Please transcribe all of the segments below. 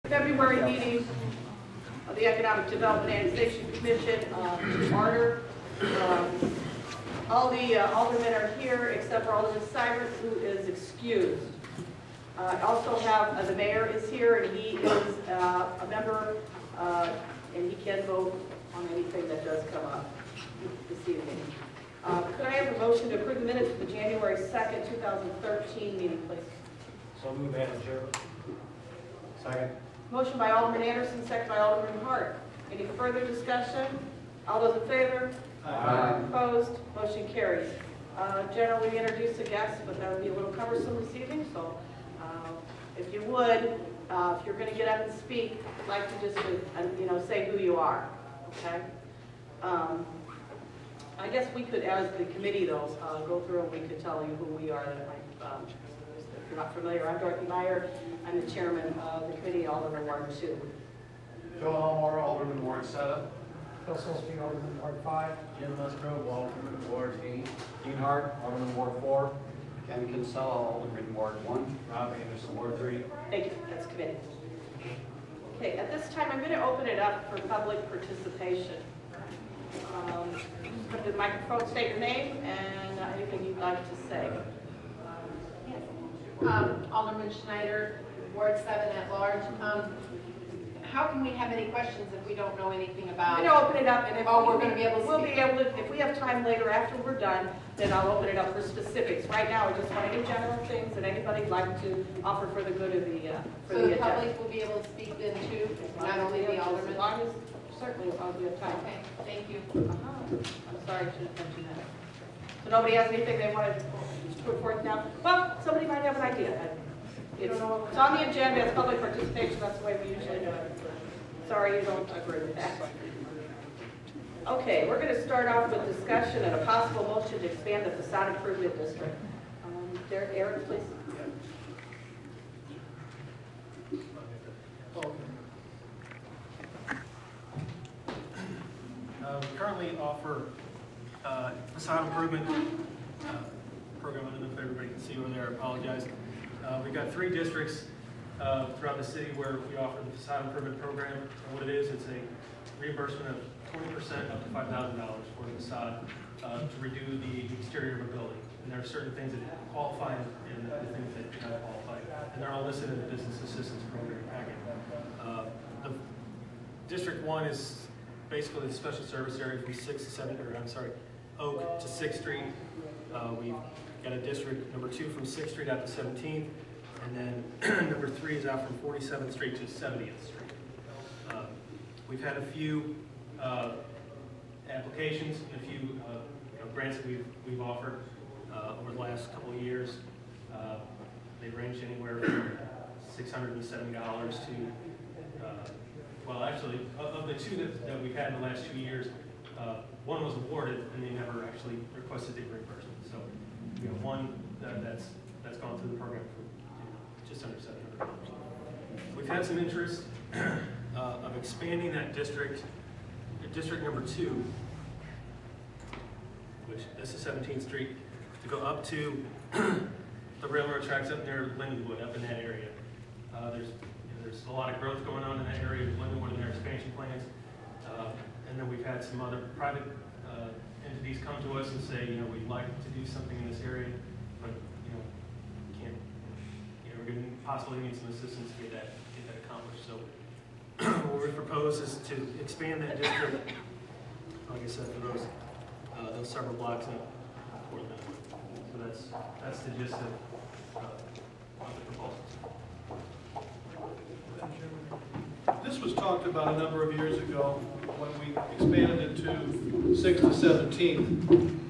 February meeting of the Economic Development Annexation Commission order. All the aldermen are here except for Alderman Cybert, who is excused. I also have the mayor is here, and he is a member, and he can vote on anything that does come up this evening. Could I have a motion to approve the minutes of the January 2nd, 2013 meeting, please? So moved, Madam Chair. Second. Motion by Alderman Anderson, second by Alderman Hart. Any further discussion? All those in favor? Aye. Opposed? Motion carries. Generally, we introduce a guest, but that would be a little cumbersome this evening, so if you would, if you're going to get up and speak, I'd like to just say who you are, okay? I guess we could, as the committee, though, go through and we could tell you who we are. That might, if you're not familiar, I'm Dorothy Meyer. I'm the chairman of the committee, Alderman Ward 2. Phil Elmore, Alderman Ward 7. Phil Silsby, Alderman Ward 5. Jim Musgrove, Alderman Ward 8. Dean Hart, Alderman Ward 4. Ken Kinsella, Alderman Ward 1. Rob Anderson, Ward 3. Thank you. That's committee. Okay, at this time, I'm going to open it up for public participation. Come to the microphone, state your name and anything you'd like to say. Alderman Schneider, Ward 7 at large. How can we have any questions if we don't know anything about? I'm going to open it up, and if we're going to be able to. We'll be able to. If we have time later after we're done, then I'll open it up for specifics. Right now, I just want any general things that anybody'd like to offer for the good of the So the public will be able to speak then too, not only the aldermen. As long as certainly as we have time. Okay, thank you. I'm sorry, I should have mentioned that. So nobody has anything they want to put forth now? Well, somebody might have an idea. It's on the agenda as public participation. That's the way we usually do it. Sorry, you don't agree with that. Okay, we're going to start off with discussion and a possible motion to expand the facade improvement district. Eric, please. We currently offer facade improvement program. I don't know if everybody can see over there. I apologize. We've got 3 districts throughout the city where we offer the facade improvement program. And what it is, it's a reimbursement of 20% up to $5,000 for the facade to redo the exterior of a building. And there are certain things that qualify and the things that do not qualify. And they're all listed in the business assistance program packet. The District 1 is basically the special service area from Oak to 6th Street. We've got a district number 2 from 6th Street out to 17th, and then number 3 is out from 47th Street to 70th Street. We've had a few applications, and a few grants that we've offered over the last couple of years. They ranged anywhere from $670 to well, actually, of the 2 that we've had in the last 2 years, 1 was awarded, and they never actually requested the reimbursement. So, we have 1 that's gone through the program for just under $700. We've had some interest of expanding that district, district number 2, which this is 17th Street, to go up to the railroad tracks up near Lindenwood, up in that area. There's a lot of growth going on in that area with Lindenwood and their expansion plans. And then we've had some other private entities come to us and say, we'd like to do something in this area, but, can't, we're going to possibly need some assistance to get that accomplished. So what we propose is to expand that district, like I said, for those several blocks in Fort Lindenwood. So that's the gist of the proposals. This was talked about a number of years ago when we expanded it to 6th to 17th.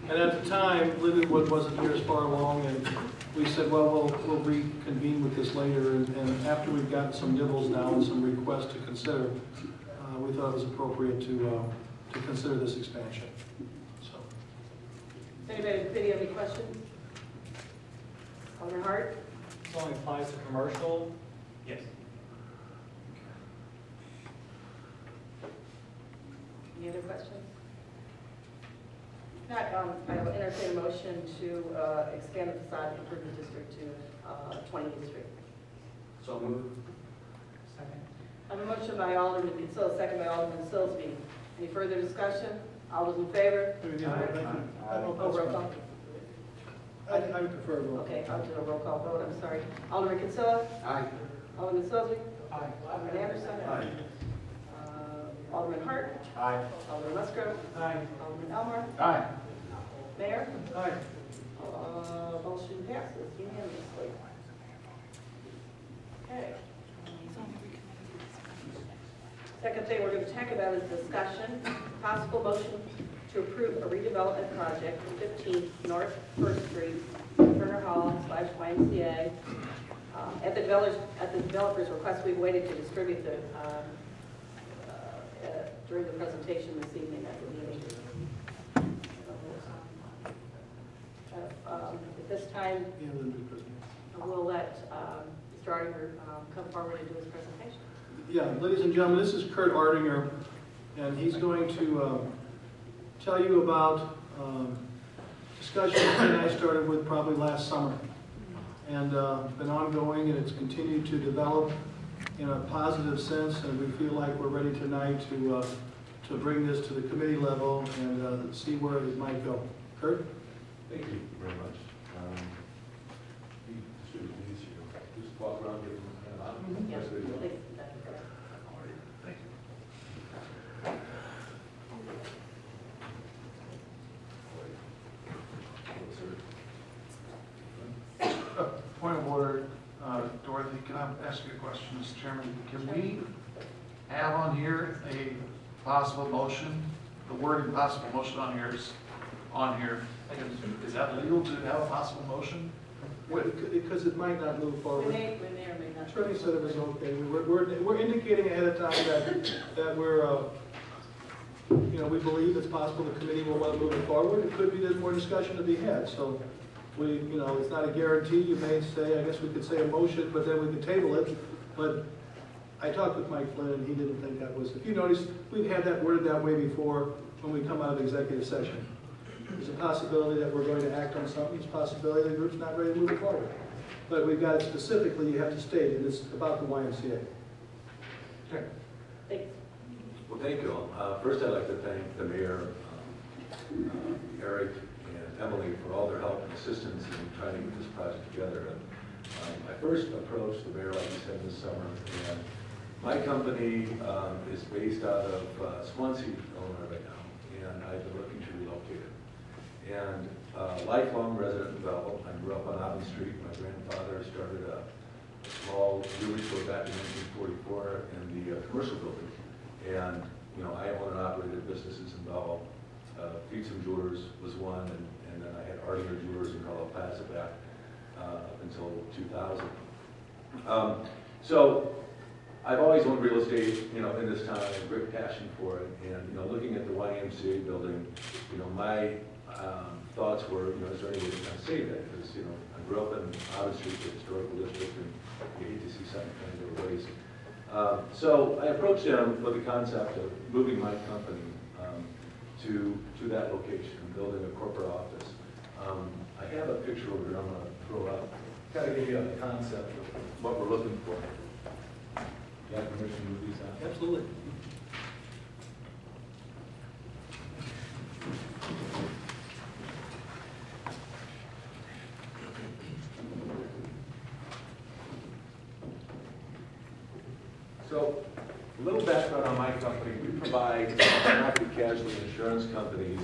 And at the time, Lindenwood wasn't near as far along, and we said, well, we'll reconvene with this later. And after we've gotten some nibbles down and some requests to consider, we thought it was appropriate to consider this expansion. So. Anybody in the committee have any questions? Alderman Hart? This only applies to commercial? Yes. Any other questions? Not, I will entertain a motion to expand the facade improvement district to 20th Street. So moved. Second. I have a motion by Alderman Kinsella, second by Alderman Silsby. Any further discussion? All those in favor? Oh, roll call. I prefer a roll. Okay, I'll do a roll call vote, I'm sorry. Alderman Kinsella? Aye. Alderman Silsby? Aye. Alderman Anderson? Aye. Alderman Hart? Aye. Alderman Musgrove? Aye. Alderman Elmore? Aye. Mayor? Aye. Motion passes unanimously. Okay. Second thing we're going to talk about is discussion, possible motion to approve a redevelopment project for 15 North First Street, Turner Hall / YMCA. At the developer's request, we've waited to distribute the during the presentation this evening at the meeting. At this time, we'll let Mr. Ardinger come forward and do his presentation. Yeah, ladies and gentlemen, this is Kurt Ardinger, and he's going to tell you about discussion that I started with probably last summer. And it's been ongoing, and it's continued to develop in a positive sense, and we feel like we're ready tonight to bring this to the committee level and see where it might go. Kurt? Thank you very much. Just walk around, give them an on. Yes, please. Thank you. Point of order, Dorothy, can I ask you a question, Mr. Chairman? Can we have on here a possible motion? The word impossible motion on here is on here. Is that legal to have a possible motion? Because it might not move We forward. may or may not. Attorney said it was okay. We're indicating ahead of time that we're, we believe it's possible the committee will want to move it forward. It could be there's more discussion to be had. So it's not a guarantee. You may say, I guess we could say a motion, but then we could table it. But I talked with Mike Flynn, and he didn't think that was, if you notice, we've had that worded that way before when we come out of executive session. There's a possibility that we're going to act on something. There's a possibility the group's not ready to move it forward. But we've got it specifically, you have to state it. It's about the YMCA. Okay. Thanks. Well, thank you all. First, I'd like to thank the mayor, Eric, and Emily for all their help and assistance in trying to get this project together. I first approached the mayor, like you said, this summer, and my company is based out of Swansea, Illinois right now, and I've been looking to relocate it. And lifelong resident of Belleville. I grew up on Auburn Street. My grandfather started a small jewelry store back in 1944 in the commercial building. And, I owned and operated businesses in Belleville. Feetsum Jewelers was one, and then I had Ardinger Jewelers in Carlo Pazza back up until 2000. So I've always owned real estate, in this town. I have a great passion for it. And, looking at the YMCA building, my thoughts were, is there any way to kind of save that? Because, I grew up in Auburn Street, the historical district, and you hate to see something kind of go waste. So I approached them with the concept of moving my company to that location and building a corporate office. I have a picture over here I'm going to throw up, kind of give you a concept of what we're looking for. You have permission to move these out? Absolutely. So, a little background on my company. We provide property casualty insurance companies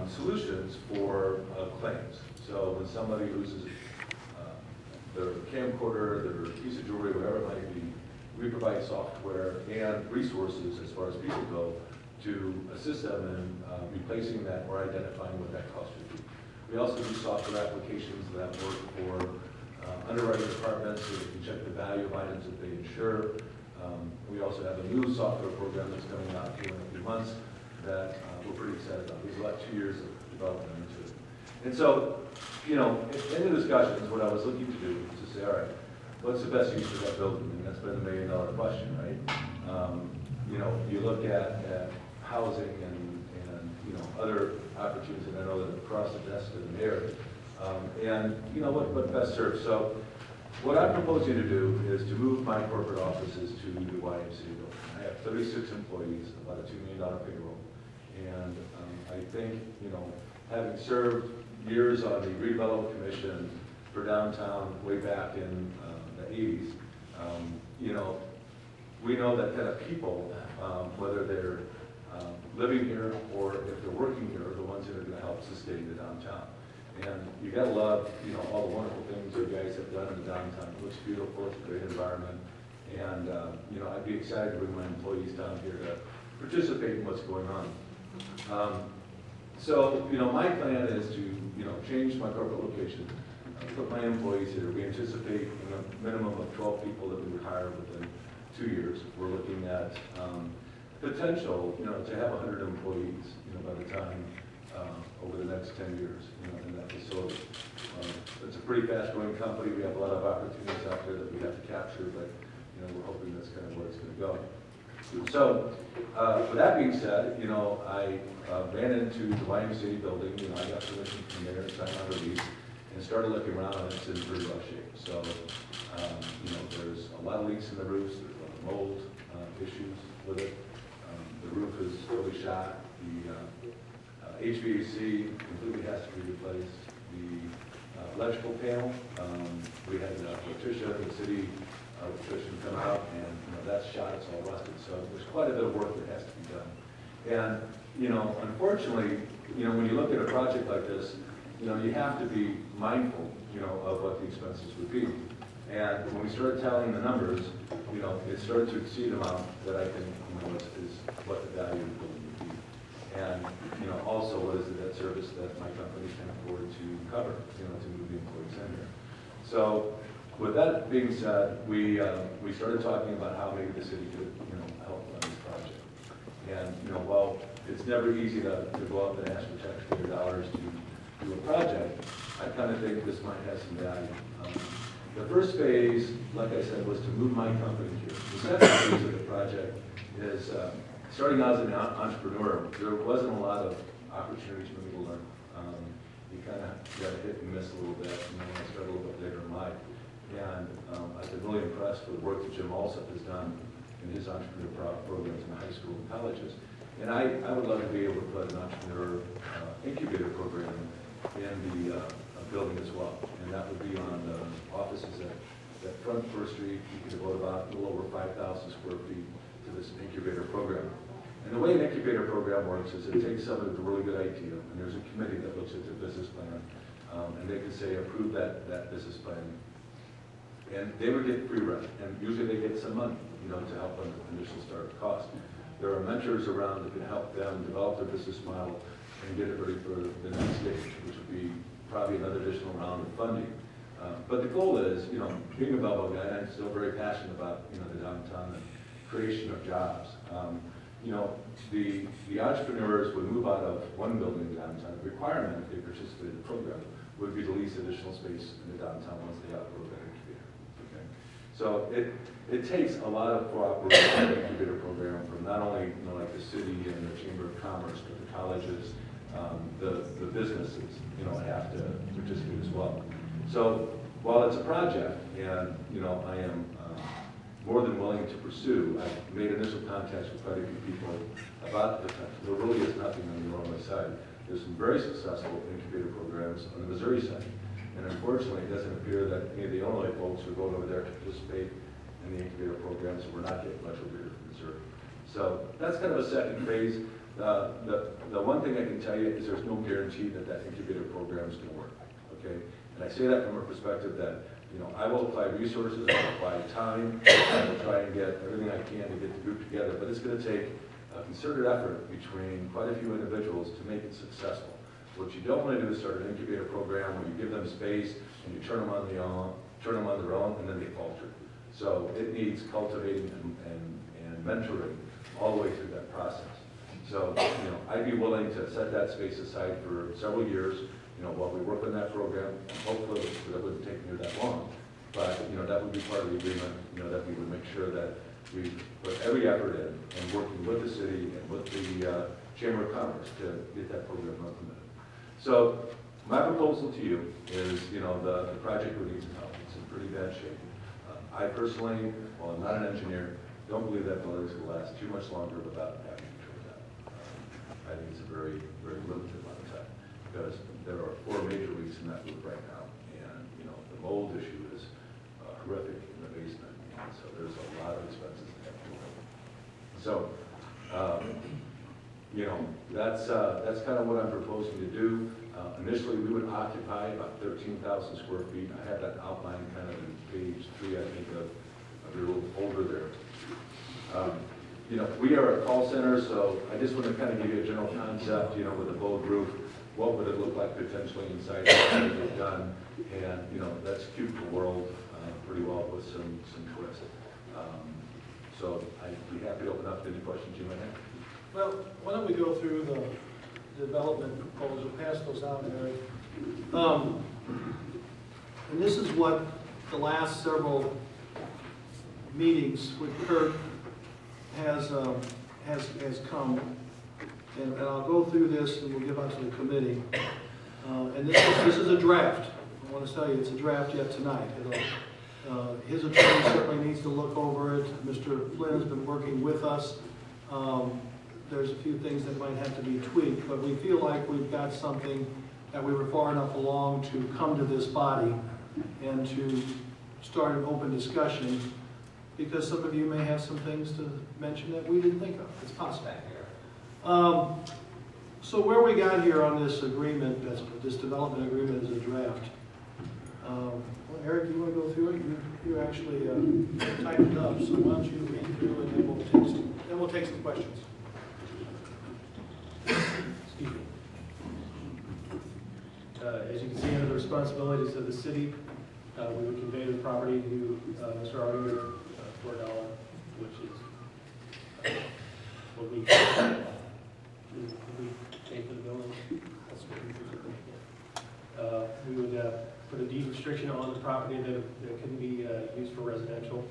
solutions for claims. So when somebody loses their camcorder, their piece of jewelry, whatever it might be, we provide software and resources as far as people go to assist them in replacing that or identifying what that cost should be. We also do software applications that work for underwriting departments so they can check the value of items that they insure. We also have a new software program that's coming out here in a few months that we're pretty excited about. There's about 2 years of development into it. And so, in the discussions, what I was looking to do was to say, all right, what's the best use for that building? And that's been the $1 million question, right? You look at housing and other opportunities, and I know that across the desk of the mayor, and what best serves. So what I'm proposing to do is to move my corporate offices to the YMCA building. I have 36 employees, about a $2 million payroll. And I think, you know, having served years on the redevelopment commission for downtown way back in the 80s, you know, we know that kind of people, whether they're living here or if they're working here, are the ones that are going to help sustain the downtown. And you got to love, you know, all the wonderful things you guys have done in the downtown. It looks beautiful, it's a great environment. And, you know, I'd be excited to bring my employees down here to participate in what's going on. So, you know, my plan is to, you know, change my corporate location, put my employees here. We anticipate a minimum of 12 people that we would hire within 2 years. We're looking at potential, you know, to have 100 employees, you know, by the time over the next 10 years, you know, in that facility. It's a pretty fast-growing company. We have a lot of opportunities out there that we have to capture, but, you know, we're hoping that's kind of where it's going to go. So, with that being said, you know, I ran into the YMCA building. You know, I got permission from the mayor to sign on a lease and started looking around, and it's in pretty rough shape. So, you know, there's a lot of leaks in the roofs. There's a lot of mold issues with it. The roof is totally shot. The HVAC completely has to be replaced. The electrical panel, we had an electrician, the city electrician come out, and you know, that's shot, it's all rusted. So there's quite a bit of work that has to be done. And you know, unfortunately, you know, when you look at a project like this, you know, you have to be mindful, you know, of what the expenses would be. And when we started tallying the numbers, you know, it started to exceed the amount that I think, you know, is what the value of the building would be. And, you know, also what is the debt service that my company can afford to cover, you know, to move the employees in here. So with that being said, we started talking about how maybe the city could, you know, help on this project. And, you know, while it's never easy to go up and ask for taxpayer dollars to do a project, I kind of think this might have some value. The first phase, like I said, was to move my company here. The second phase of the project is starting out as an entrepreneur. There wasn't a lot of opportunities for me to learn. You kind of got to hit and miss a little bit, and then I started a little bit later in life. And I've been really impressed with the work that Jim Alsop has done in his entrepreneur programs in high school and colleges. And I would love to be able to put an entrepreneur incubator program in the building as well. And that would be on the offices at front First Street. You could devote about a little over 5,000 square feet to this incubator program. And the way an incubator program works is it takes somebody with a really good idea, and there's a committee that looks at their business plan, and they can say, approve that business plan. And they would get free rent, and usually they get some money, you know, to help on the initial start cost. There are mentors around that can help them develop their business model and get it ready for the next stage, which would be probably another additional round of funding. But the goal is, you know, being a Belleville guy, I'm still very passionate about, you know, the downtown and creation of jobs. You know, the entrepreneurs would move out of one building downtown. The requirement, if they participate in the program, would be to lease additional space in the downtown once they outgrow that incubator. Okay? So it takes a lot of cooperation in the incubator program from not only, you know, like the city and the Chamber of Commerce, but the colleges, the businesses, you know, have to participate as well. So while it's a project, and you know, I am more than willing to pursue, I've made initial contacts with quite a few people about the potential. There really is nothing on the Illinois side. There's some very successful incubator programs on the Missouri side, and unfortunately, it doesn't appear that any of the Illinois folks are going over there to participate in the incubator programs, so we're not getting much over here from Missouri. So that's kind of a second phase. The one thing I can tell you is there's no guarantee that that incubator program is going to work, okay? And I say that from a perspective that, you know, I will apply resources, I will apply time, I will try and get everything I can to get the group together, but it's going to take a concerted effort between quite a few individuals to make it successful. What you don't want to do is start an incubator program where you give them space and you turn them on their own, and then they falter. So it needs cultivating and mentoring all the way through that process. So, you know, I'd be willing to set that space aside for several years, you know, while we work on that program. Hopefully, that wouldn't take near that long. But, you know, that would be part of the agreement, you know, that we would make sure that we put every effort in working with the city and with the Chamber of Commerce to get that program implemented. So, my proposal to you is, you know, the project would need some help. It's a pretty bad shape. I personally, while I'm not an engineer, don't believe that building's going to last too much longer without having to tear it down. I think it's a very, very limited amount of time, because there are 4 major leaks in that roof right now, and the mold issue is horrific in the basement, and so there's a lot of expenses that have to go. So, that's kind of what I'm proposing to do. Initially, we would occupy about 13,000 square feet. I have that outlined kind of in page 3, I think, of your little folder there. We are a call center, so I just want to kind of give you a general concept, with a bold roof, what would it look like potentially inside, what would it done, and, that's cute the world pretty well with some twist. So I'd be happy to open up to any questions you might have. Well, why don't we go through the development proposal, pass those out, Eric. And this is what the last several meetings with Kurt has come. And I'll go through this and we'll give out to the committee. And this is a draft. I want to tell you, it's a draft yet tonight. His attorney certainly needs to look over it. Mr. Flynn has been working with us. There's a few things that might have to be tweaked, but we feel like we've got something that we were far enough along to come to this body and to start an open discussion, because some of you may have some things to mention that we didn't think of. It's possible. So where we got here on this agreement, this development agreement is a draft. Well, Eric, you want to go through it? You actually typed it up, so why don't you read through it, and then we'll take some questions. Excuse me. As you can see, under the responsibilities of the city, we would convey the property to Mr. Artinger for $1, which is what we pay for the building. That's what we would put a deed restriction on the property that couldn't be used for residential.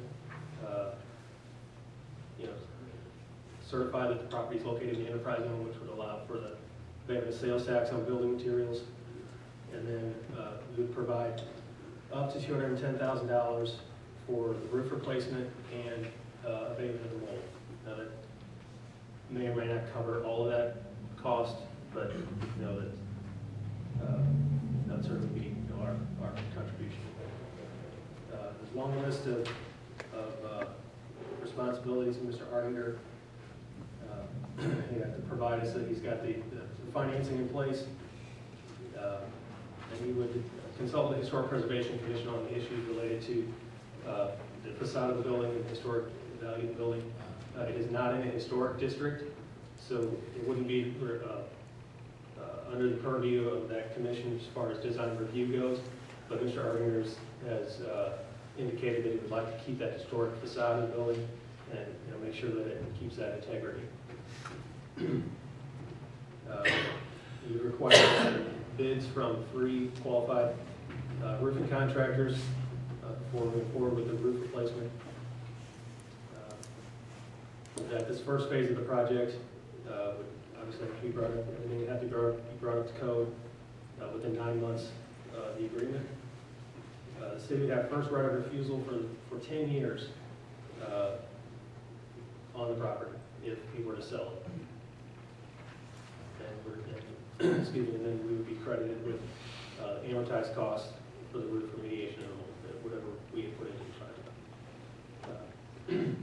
Certify that the property is located in the enterprise zone, which would allow for the payment of sales tax on building materials. And then we would provide up to $210,000 for the roof replacement and abatement of the mold. Now that may or may not cover all of that cost, but that certainly be our contribution. There's a long list of responsibilities of Mr. Artinger. He had to provide us that he's got the financing in place, and he would consult the Historic Preservation Commission on the issues related to the facade of the building and the historic value of the building. It is not in a historic district, so it wouldn't be under the purview of that commission as far as design review goes, but Mr. Artinger has indicated that he would like to keep that historic facade of the building and make sure that it keeps that integrity. We require bids from 3 qualified roofing contractors before moving forward with the roof replacement. That this first phase of the project would obviously have to be brought up, everything would have to be brought up to code within 9 months of the agreement. The city would have first right of refusal for 10 years on the property if he were to sell it. Excuse me, and then we would be credited with amortized costs for the roof remediation and whatever we had put into the project.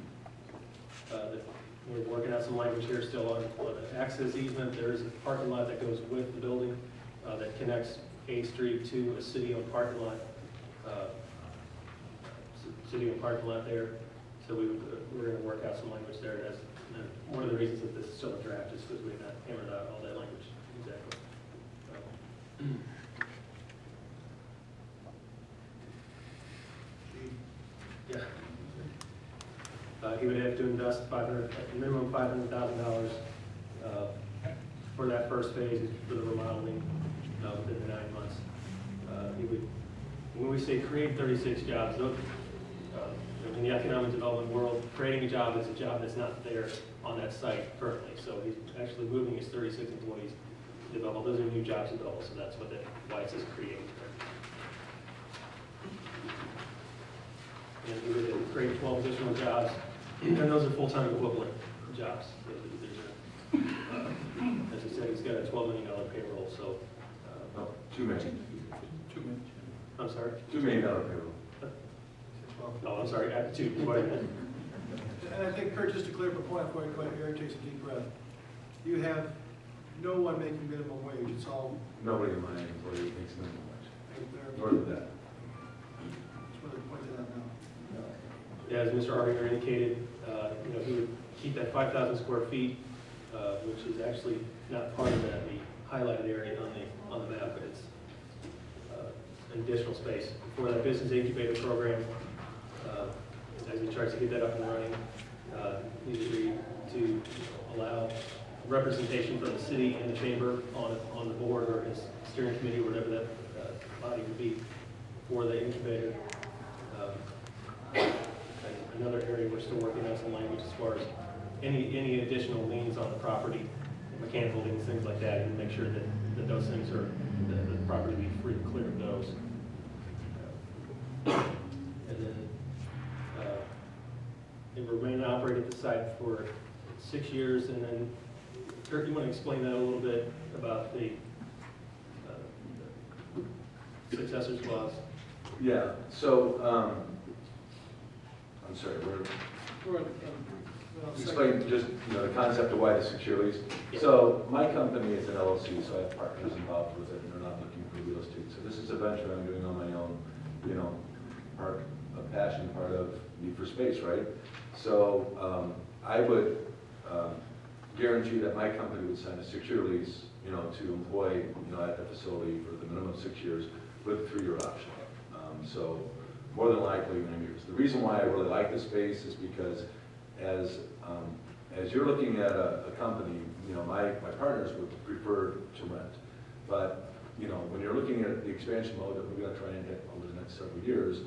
We're working out some language here still on an access easement. There is a parking lot that goes with the building that connects A Street to a city-owned parking lot. City-owned parking lot there. So we're going to work out some language there. And one of the reasons that this is still a draft is because we have not hammered out all that language exactly. Yeah. He would have to invest a minimum $500,000 for that first phase for the remodeling within the 9 months. He would, when we say create 36 jobs, in the economic development world, creating a job is a job that's not there on that site currently. So he's actually moving his 36 employees to develop. Those are new jobs developed, so that's why it says create. And we would create 12 additional jobs, and those are full-time equivalent jobs. As I said, he's got a $12 million payroll, so, No, $2 million. 2 minutes. I'm sorry. $2 million payroll. Oh, I'm sorry, two, what I meant. And I think, Kurt, just to clear up a point before Eric takes a deep breath, you have no one making minimum wage, it's all, Nobody in my employee makes minimum wage, they're, nor did that. just wanted to point that out now. Yeah, as Mr. Hardinger indicated, he would keep that 5,000 square feet, which is actually not part of that, the highlighted area on the map, but it's an additional space for that business incubator program. As he tries to get that up and running, he's agreed to allow representation from the city and the chamber on the board or his steering committee, whatever that body would be for the incubator. Another area we're still working on some language as far as any additional liens on the property, mechanical liens, things like that, and make sure that those things are, the property be free and clear of those. And then it will remain and operate at the site for 6 years, and then Kurt, you want to explain that a little bit about the successors clause? Yeah, so, I'm sorry, explain just, the concept of why the secure lease. Yeah. So my company is an LLC, so I have partners involved with it, and they're not looking for real estate. So this is a venture I'm doing on my own, part of passion, part of need for space, right? So I would guarantee that my company would sign a secure lease, to employ, at the facility for the minimum of 6 years with a 3-year option. So more than likely 9 years. The reason why I really like this space is because as you're looking at a company, my partners would prefer to rent. But, when you're looking at the expansion mode that we're going to try and hit over the next several years,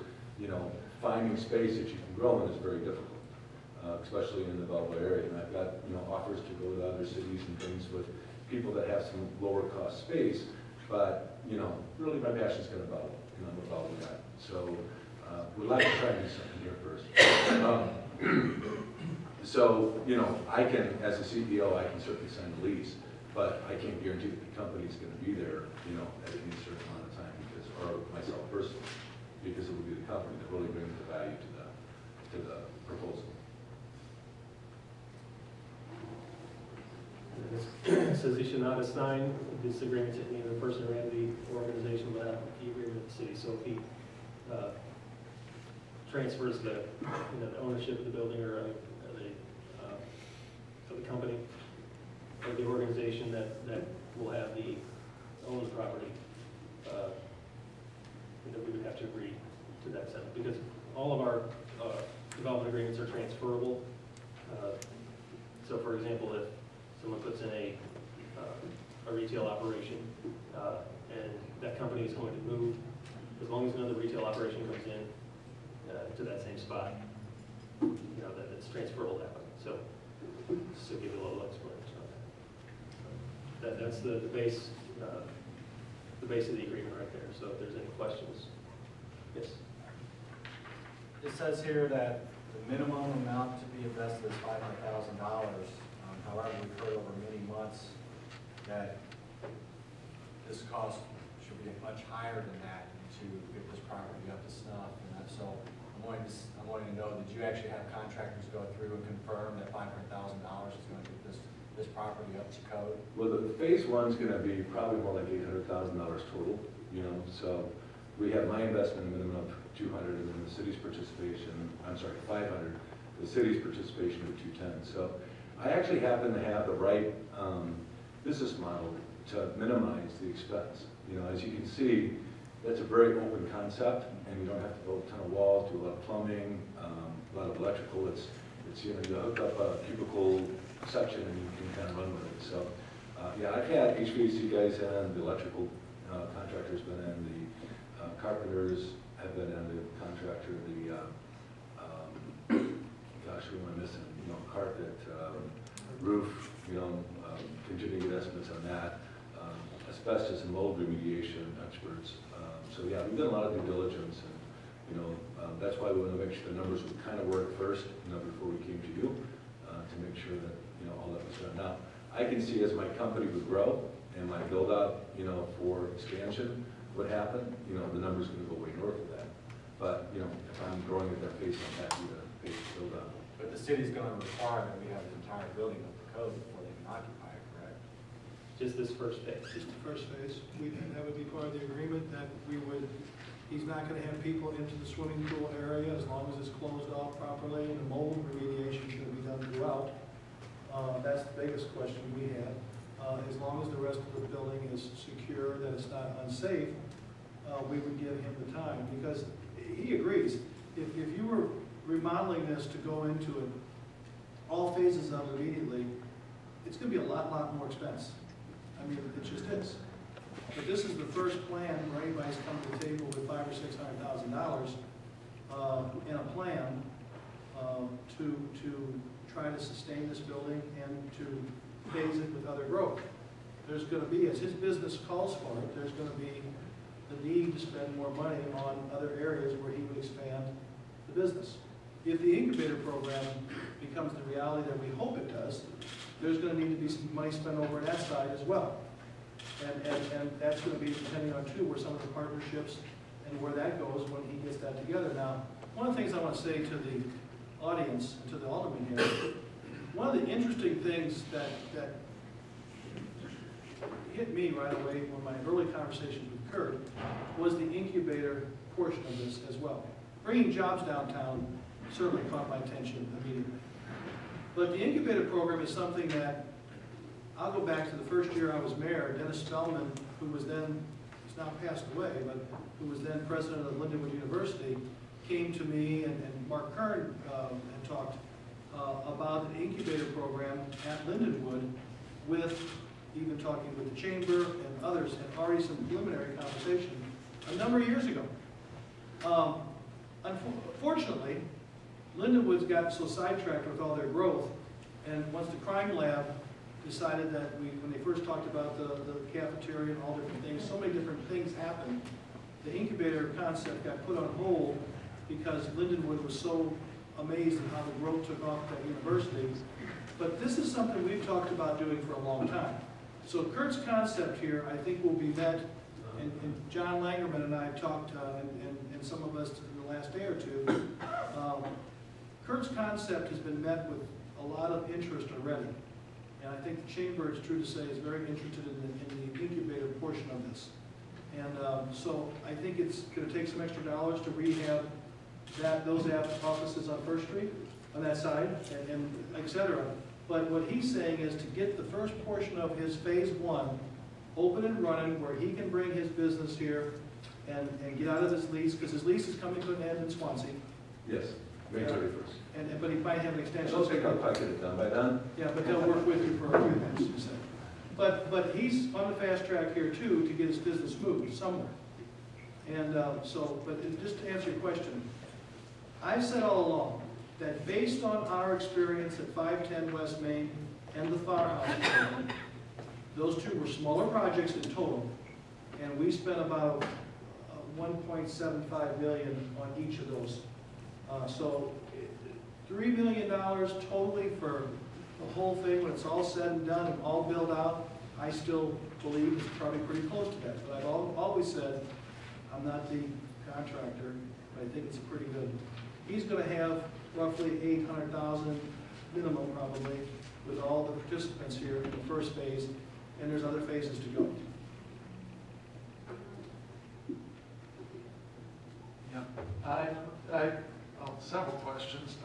finding space that you can grow in is very difficult, especially in the Belleville area. And I've got, offers to go to other cities and things with people that have some lower cost space, but, really my passion's going to Belleville, I'm a Belleville guy. So we'd like to try and do something here first. So, I can, as a CEO, I can certainly sign a lease, but I can't guarantee that the company's going to be there, at any certain amount of time, or myself personally, because it will be the company that really brings the value to the proposal. It says he should not assign this agreement to any other person or entity or organization without the agreement of the city. So if he transfers the ownership of the building or of the company or the organization that will have own the property, that we would have to agree to that settlement, because all of our development agreements are transferable. So for example, if someone puts in a retail operation and that company is going to move, as long as another retail operation comes in to that same spot, that it's transferable that way. So just to give you a little explanation on that. That's the base of the agreement right there. So if there's any questions, yes. It says here that the minimum amount to be invested is $500,000. However, we've heard over many months that this cost should be much higher than that to get this property up to snuff. And so I'm wanting to know, did you actually have contractors go through and confirm that $500,000 is going to get this property up to code? Well, the phase one's going to be probably more like $800,000 total, so we have my investment minimum of $200, and then the city's participation, I'm sorry, $500, the city's participation of $210. So I actually happen to have the right business model to minimize the expense. As you can see, that's a very open concept, and you don't have to build a ton of walls, do a lot of plumbing, a lot of electrical. It's you hook up a cubicle section and you can kind of run with it. So yeah, I've had HVAC guys in, the electrical contractors been in, the carpenters have been in, the contractor, gosh, who am I missing? Carpet, roof, continue to get estimates on that. Asbestos and mold remediation experts. So yeah, we've done a lot of due diligence, and That's why we want to make sure the numbers would kind of work first, before we came to you, to make sure that, all that was done. Now, I can see as my company would grow and my build out, for expansion would happen, the number's going to go way north of that. But, if I'm growing at that pace, I'm happy to pace the build out. But the city's going to require that we have the entire building up to code before they can occupy it, correct? Just this first phase. Just the first phase. That would be part of the agreement, that he's not gonna have people into the swimming pool area as long as it's closed off properly, and the mold remediation is gonna be done throughout. That's the biggest question we have. As long as the rest of the building is secure, that it's not unsafe, we would give him the time, because he agrees. If you were remodeling this to go into it, all phases of it immediately, it's gonna be a lot more expense. I mean, it just is. But this is the first plan where anybody's come to the table with $500,000 or $600,000 in a plan to try to sustain this building and to phase it with other growth. There's going to be, as his business calls for it, there's going to be the need to spend more money on other areas where he would expand the business. If the incubator program becomes the reality that we hope it does, there's going to need to be some money spent over on that side as well. And that's going to be depending on, too, where some of the partnerships and where that goes when he gets that together. Now, one of the things I want to say to the audience, to the alderman here, one of the interesting things that hit me right away when my early conversations with Kurt was the incubator portion of this as well. Bringing jobs downtown certainly caught my attention immediately. But the incubator program is something that, I'll go back to the first year I was mayor. Dennis Spellman, who was then, he's now passed away, but who was then president of Lindenwood University, came to me, and Mark Kern had talked about an incubator program at Lindenwood, with even talking with the chamber and others, and already some preliminary conversation a number of years ago. Unfortunately, Lindenwood's gotten so sidetracked with all their growth, and once the crime lab decided that when they first talked about the cafeteria and all different things, so many different things happened, the incubator concept got put on hold because Lindenwood was so amazed at how the growth took off at that university. But this is something we've talked about doing for a long time. So Kurt's concept here, I think, will be met, and John Langerman and I have talked, and some of us in the last day or two, Kurt's concept has been met with a lot of interest already. And I think the chamber, it's true to say, is very interested in the incubator portion of this. And so I think it's going to take some extra dollars to rehab those offices on First Street, on that side, and et cetera. But what he's saying is to get the first portion of his phase one open and running, where he can bring his business here and get out of his lease, because his lease is coming to an end in Swansea. Yes, May 31st. But he might have an extension. It'll take about 5 to get it done by then. Yeah, but they'll work with you for a few months, you said. But he's on the fast track here too to get his business moved somewhere. And but just to answer your question, I've said all along that based on our experience at 510 West Main and the firehouse, those two were smaller projects in total, and we spent about $1.75 million on each of those. So $3 million totally for the whole thing, when it's all said and done and all built out. I still believe it's probably pretty close to that. But I've always said, I'm not the contractor, but I think it's pretty good. He's going to have roughly $800,000 minimum probably with all the participants here in the first phase, and there's other phases to go. Yeah, several questions.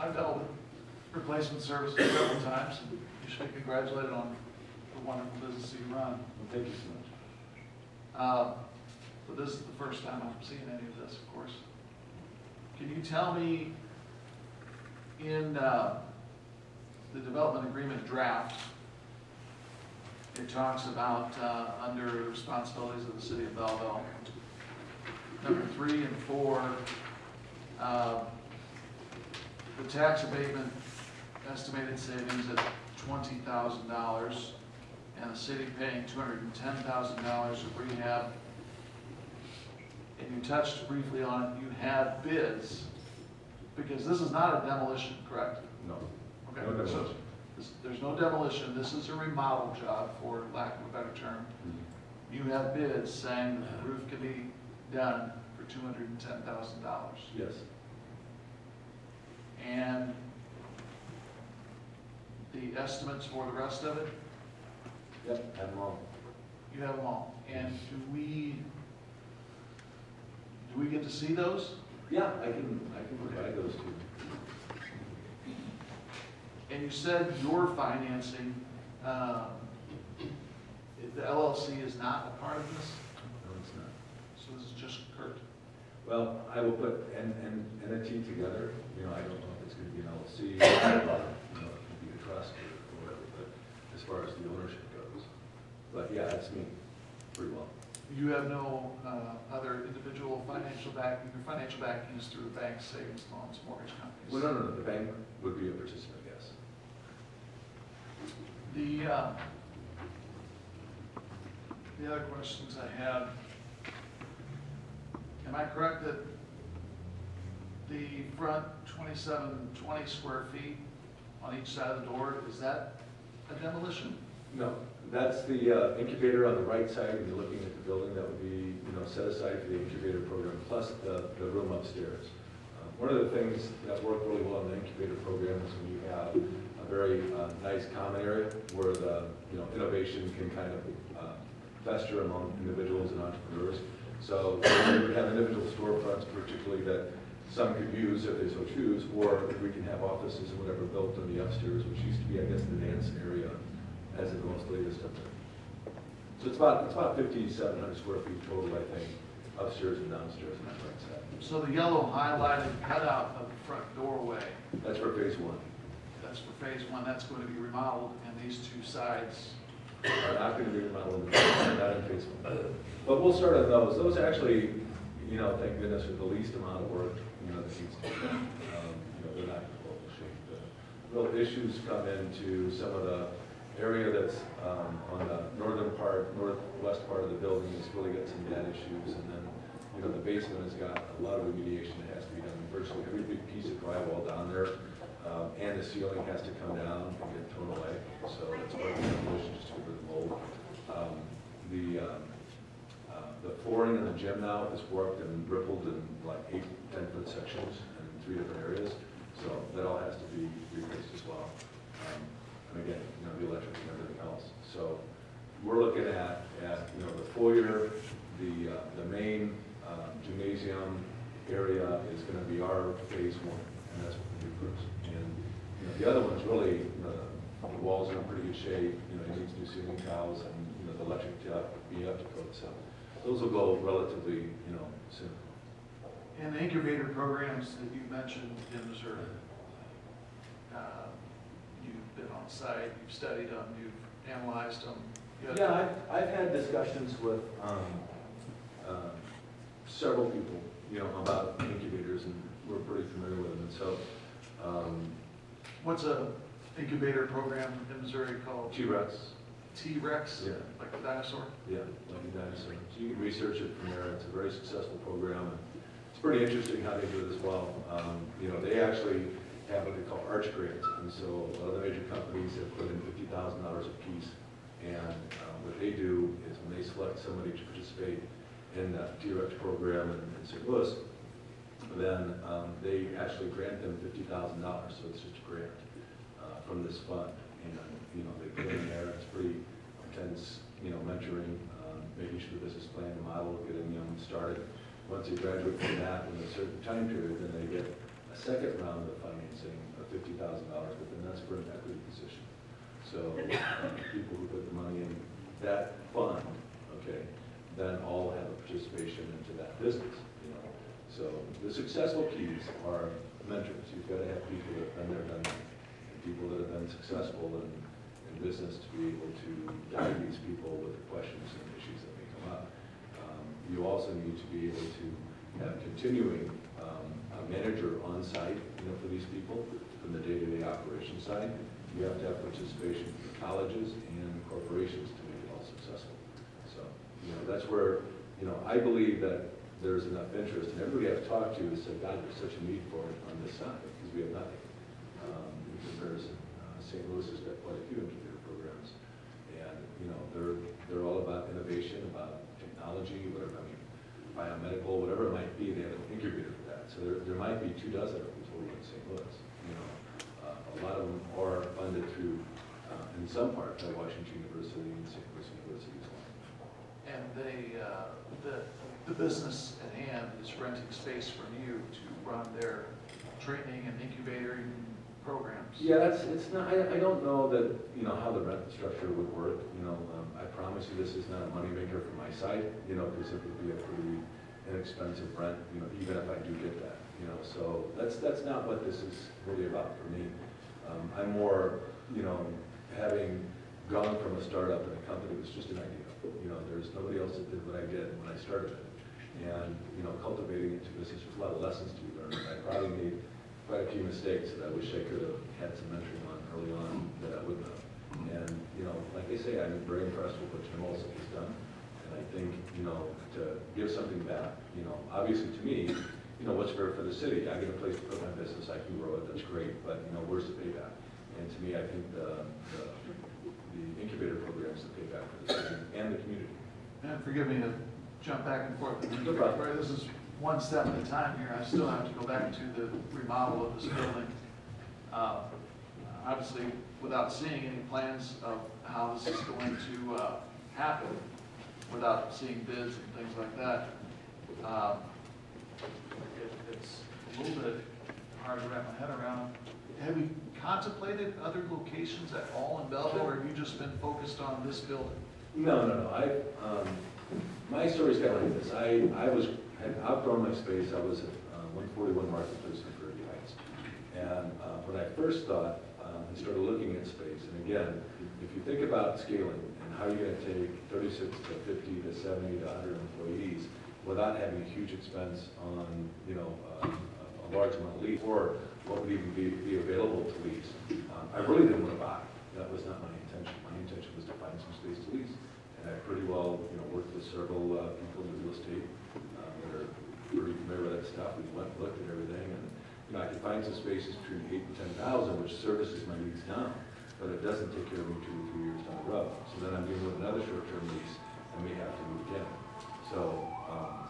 I've dealt with replacement services several times. You should be congratulated on the wonderful business you run. Well, thank you so much. But this is the first time I'm seeing any of this, of course. Can you tell me, in the development agreement draft, it talks about under responsibilities of the city of Belleville, number 3 and 4, the tax abatement estimated savings at $20,000, and the city paying $210,000 of rehab and you touched briefly on it, you have bids, because this is not a demolition, correct? No. Okay, No demolition. so there's no demolition, this is a remodel job, for lack of a better term. You have bids saying that the roof can be done for $210,000. Yes. And the estimates for the rest of it, Yep, have them all. you have them all. And do we get to see those? Yeah, I can provide those to you. And you said your financing, the LLC is not a part of this? No, it's not. So this is just Kurt? Well, I will put an entity together, I don't know if it's gonna be an LLC, it could be a trust or whatever, but as far as the ownership goes. But yeah, that's me, pretty well. You have no other individual financial backing? Your financial backing is through banks, savings, loans, mortgage companies? Well, no, the bank would be a participant, yes. The other questions I had, am I correct that the front 2720 square feet on each side of the door, is that a demolition? No, that's the incubator on the right side, and you're looking at the building, that would be, set aside for the incubator program, plus the room upstairs. One of the things that work really well in the incubator program is when you have a very nice common area where the, innovation can kind of fester among individuals and entrepreneurs. So we would have individual storefronts, particularly that some could use if they so choose, or we can have offices and whatever built on the upstairs, which used to be, I guess, the dance area as the most latest of it. So it's about 5,700 square feet total, I think, upstairs and downstairs on that right side. So the yellow highlighted cutout of the front doorway, That's for phase one. that's for phase one, that's going to be remodeled, and these two sides, Are not going to be remodeled, not in phase one. But we'll start on those. Those actually, thank goodness, are the least amount of work, that needs to be done. They're not in global shape. The real issues come into some of the area that's on the northwest part of the building has really got some bad issues, and then, the basement has got a lot of remediation that has to be done. Virtually every big piece of drywall down there, and the ceiling has to come down and get thrown away. So that's part of the demolition, just to get rid of the mold. The flooring in the gym now is warped and rippled in like 8, 10-foot sections in 3 different areas. So that all has to be replaced as well. And again, the electric and everything else. So we're looking at the foyer, the main gymnasium area is going to be our phase one, and that's what we do first. And the other one's really, the walls are in pretty good shape. It needs new ceiling tiles and the electric be up to code. So those will go relatively soon. and the incubator programs that you mentioned in Missouri. You've been on site, you've studied them, you've analyzed them. Yeah, I've had discussions with several people, about incubators, and we're pretty familiar with them. And so, What's a incubator program in Missouri called? T-Rex. T-Rex? Yeah. Like the dinosaur? Yeah, like a dinosaur. So you can research it from there. It's a very successful program. And it's pretty interesting how they do it as well. They actually have what they call arch grants. And so a lot of the major companies have put in $50,000 a piece. And what they do is when they select somebody to participate in the T-Rex program in St. Louis, then they actually grant them $50,000. So it's just a grant from this fund. And, they get in there. It's pretty intense, mentoring, making sure the business plan, the model, getting them started. Once they graduate from that, in a certain time period, then they get a second round of financing of $50,000, but then that's for an equity position. So people who put the money in that fund, then all have a participation into that business. So the successful keys are mentors. You've got to have people that have been there, done that, and people that have been successful in business to be able to guide these people with the questions and issues that may come up. You also need to be able to have continuing a manager on site, for these people from the day-to-day operation side. You have to have participation from the colleges and corporations to make it all successful. So, that's where, I believe that there's enough interest, and everybody I've talked to has said, God, there's such a need for it on this side, because we have nothing. In comparison, St. Louis has got quite a few incubator programs, and, you know, they're all about innovation, about technology, whatever, I mean, biomedical, whatever it might be, they have an incubator for that. So there might be 24 of them total in St. Louis, you know. A lot of them are funded through, in some part, by Washington University and St. Louis University as well. And the business at hand is renting space from you to run their training and incubating programs. Yeah, it's not, I don't know that, you know, how the rent structure would work, you know. I promise you this is not a moneymaker from my side, you know, because it would be a pretty inexpensive rent, you know, even if I do get that, you know. So that's not what this is really about for me. I'm more, you know, having gone from a startup and a company was just an idea. You know, there's nobody else that did what I did when I started it. And, you know, cultivating it to business, there's a lot of lessons to be learned. I probably made quite a few mistakes that I wish I could have had some mentoring on early on that I wouldn't have. And, you know, like I say, I'm very impressed with what Jim Olson has done. And I think, you know, to give something back, you know, obviously to me, you know, what's fair for the city? I get a place to put my business, I can grow it, that's great, but, you know, where's the payback? And to me, I think the incubator programs that pay back for the city and the community. And forgive me to jump back and forth. No problem. This is one step at a time here. I still have to go back to the remodel of this building. Obviously, without seeing any plans of how this is going to happen, without seeing bids and things like that, it's a little bit hard to wrap my head around. Have you contemplated other locations at all in Belleville, or have you just been focused on this building? No. My story's kind of like this. I had outgrown my space. I was at 141 Marketplace in Prairie Heights. And when I first thought, I started looking at space. And again, if you think about scaling and how you're going to take 36 to 50 to 70 to 100 employees without having a huge expense on, you know, a large amount of lease, or what would even be available to lease, I really didn't want to buy. That was not my intention. My intention was to find some space to lease. And I pretty well, you know, worked with several people in real estate that are pretty familiar with that stuff. We went and looked at everything, and you know, I could find some spaces between 8,000 and 10,000, which services my needs now, but it doesn't take care of me 2 or 3 years down the road. So then I'm dealing with another short-term lease, and we have to move again. So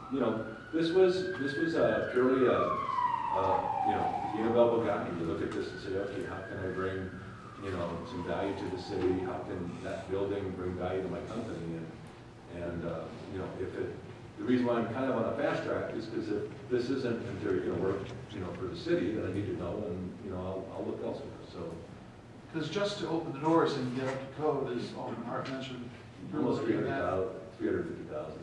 you know, this was purely a you know, being a Belleville guy, you look at this and say, okay, how can I bring, you know, some value to the city? How can that building bring value to my company? And you know, the reason why I'm kind of on a fast track is because if this isn't in theory going to work, you know, for the city, then I need to know, and you know, I'll look elsewhere. So, because just to open the doors and get up to code, as Alderman Hart mentioned, almost 350,000.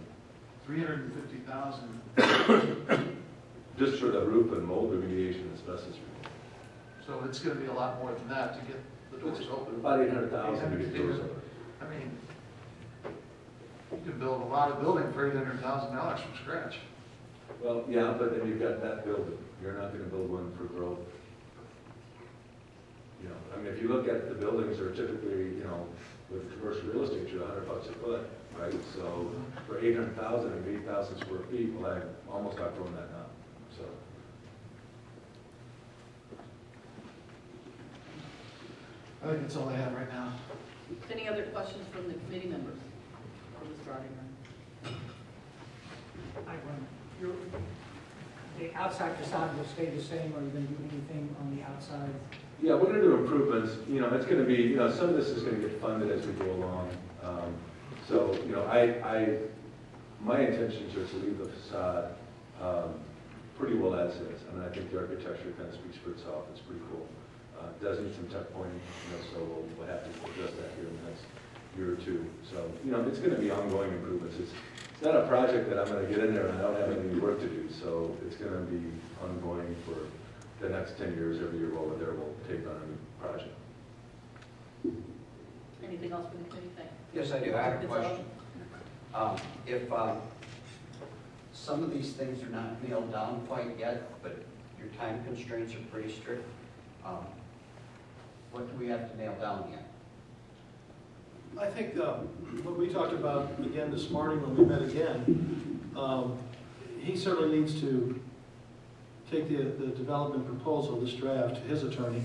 350,000. Just for the roof and mold remediation and asbestos removal. So it's going to be a lot more than that to get the doors open. About 800,000 to get the doors open. I mean, you can build a lot of building for $800,000 from scratch. Well, yeah, but then you've got that building. You're not going to build one for growth. You know, I mean, if you look at the buildings are typically, you know, with commercial real estate, you're $100 a foot, right? So for 800,000 and 8,000 square feet, well, I've almost outgrown that now. So. I think that's all I have right now. Any other questions from the committee members for Mr. Ardinger? The outside facade will stay the same, or are you going to do anything on the outside? Yeah, we're going to do improvements. You know, it's going to be, you know, some of this is going to get funded as we go along. So, you know, my intentions are to leave the facade pretty well as is. I mean, I think the architecture kind of speaks for itself. It's pretty cool. It does need some tech pointing, you know, so we'll have to address that here in the next year or two. So, you know, it's going to be ongoing improvements. It's not a project that I'm going to get in there and I don't have any work to do. So it's going to be ongoing for the next 10 years. Every year while we're there, we'll take on a new project. Anything else from the committee? Thank you. Yes, I do. I have a question. If some of these things are not nailed down quite yet, but your time constraints are pretty strict, what do we have to nail down yet? I think what we talked about again this morning when we met again, he certainly needs to take the development proposal, this draft, to his attorney.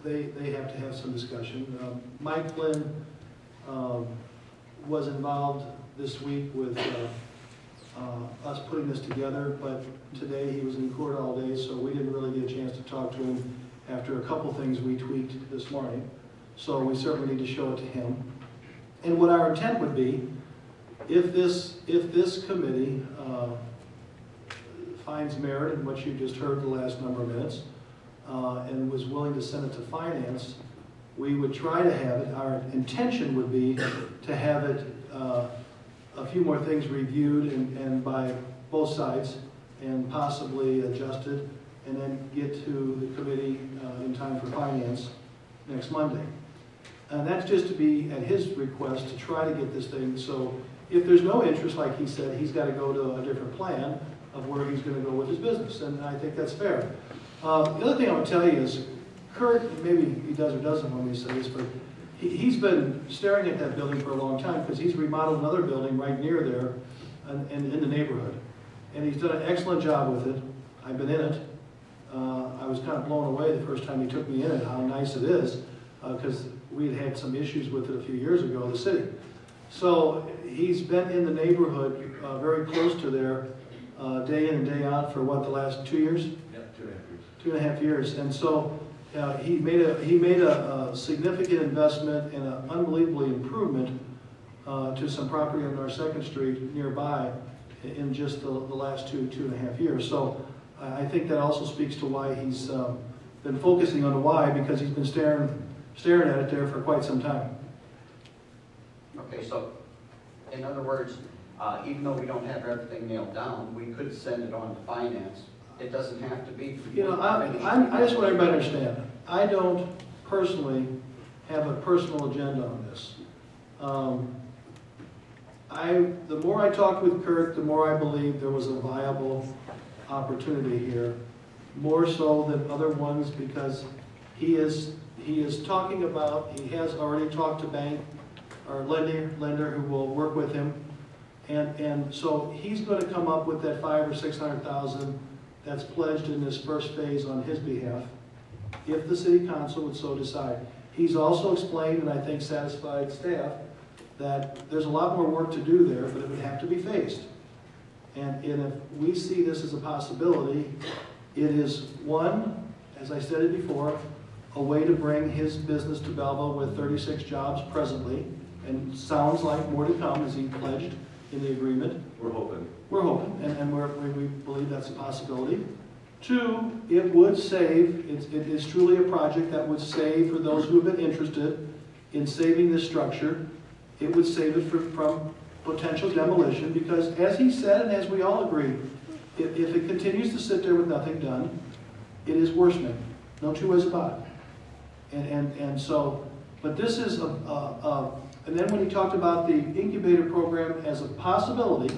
They have to have some discussion. Mike Flynn was involved this week with us putting this together, but today he was in court all day, so we didn't really get a chance to talk to him after a couple things we tweaked this morning. So we certainly need to show it to him. And what our intent would be, if this committee finds merit in what you just heard the last number of minutes, and was willing to send it to finance, we would try to have it, our intention would be to have it, a few more things reviewed and by both sides, and possibly adjusted, and then get to the committee in time for finance next Monday. And that's just to be at his request to try to get this thing, so if there's no interest, like he said, he's got to go to a different plan of where he's going to go with his business, and I think that's fair. The other thing I would tell you is, Kurt, maybe he does or doesn't want me to say this, but he's been staring at that building for a long time because he's remodeled another building right near there and in the neighborhood. And he's done an excellent job with it. I've been in it. I was kind of blown away the first time he took me in it, how nice it is, because we had had some issues with it a few years ago, the city. So he's been in the neighborhood very close to there, day in and day out for what, the last 2 years? Yeah, 2.5 years. 2.5 years. And so he made a significant investment and an unbelievable improvement to some property on our 2nd Street nearby in just the last 2.5 years. So I think that also speaks to why he's been focusing on the why, because he's been staring at it there for quite some time. Okay, so in other words, even though we don't have everything nailed down, we could send it on to finance. It doesn't have to be. You know, I just want everybody to understand, I don't personally have a personal agenda on this. The more I talked with Kurt, the more I believe there was a viable opportunity here, more so than other ones, because he is talking about, he has already talked to bank or lender who will work with him, and so he's going to come up with that $500,000 or $600,000 that's pledged in this first phase on his behalf, if the city council would so decide. He's also explained, and I think satisfied staff, that there's a lot more work to do there, but it would have to be phased. And if we see this as a possibility, it is one, as I said it before, a way to bring his business to Belleville with 36 jobs presently, and sounds like more to come, as he pledged in the agreement. We're hoping. We're hoping, and we believe that's a possibility. 2, it would save, it is truly a project that would save, for those who have been interested in saving this structure, it would save it from potential demolition, because as he said, and as we all agree, if it continues to sit there with nothing done, it is worsening. No two ways about it. And so, but this is and then when he talked about the incubator program as a possibility,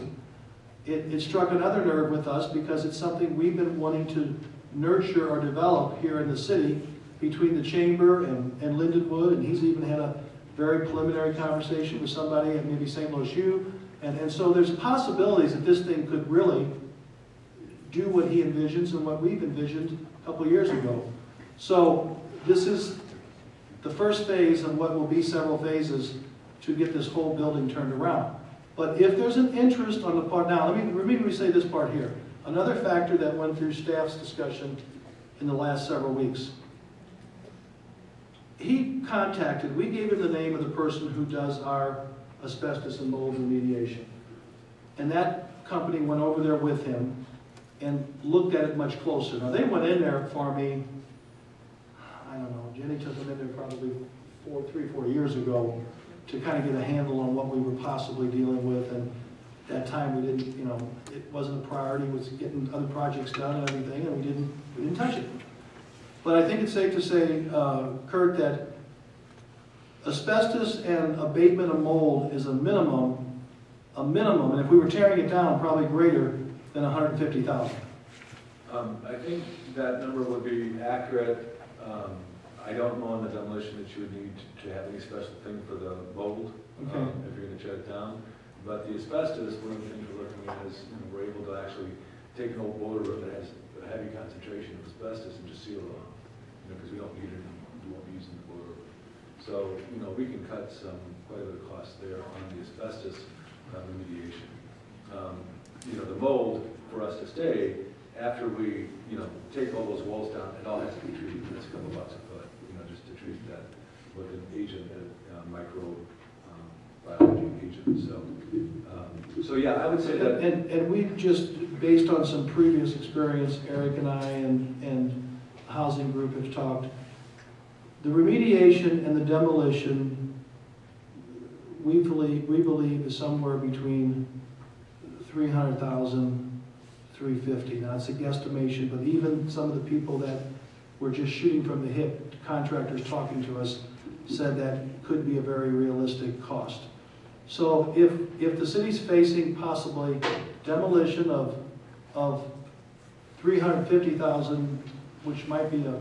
it struck another nerve with us, because it's something we've been wanting to nurture or develop here in the city between the chamber and Lindenwood, and he's even had a very preliminary conversation with somebody at maybe St. Louis U, and so there's possibilities that this thing could really do what he envisions and what we've envisioned a couple years ago. So this is the first phase of what will be several phases to get this whole building turned around. But if there's an interest on the part, now let me say this part here. Another factor that went through staff's discussion in the last several weeks. He contacted, we gave him the name of the person who does our asbestos and mold remediation. And that company went over there with him and looked at it much closer. Now they went in there for me, I don't know, Jenny took them in there probably 3 or 4 years ago to kind of get a handle on what we were possibly dealing with. And at that time we didn't, you know, it wasn't a priority, it was getting other projects done and everything, and we didn't touch it. But I think it's safe to say, Kurt, that asbestos and abatement of mold is a minimum, and if we were tearing it down, probably greater than $150,000. I think that number would be accurate. I don't know on the demolition that you would need to have any special thing for the mold, Okay. if you're going to shut it down. But the asbestos, one of the things we're looking at is, we're able to actually take an old boiler room that has a heavy concentration of asbestos and just seal it off, because we don't need it anymore, we won't be using the boiler room. So, we can cut quite a bit of cost there on the asbestos remediation. The mold, for us to stay, after we, take all those walls down, it all has to be treated. That's a couple bucks a foot, just to treat that with an agent, biology agent. So yeah, I would say that. And we just, based on some previous experience, Eric and I and housing group have talked, the remediation and the demolition, we believe is somewhere between 300,000, 350. Now it's a guesstimation, but even some of the people that were just shooting from the hip, contractors talking to us, said that could be a very realistic cost. So if the city's facing possibly demolition of 350,000, which might be a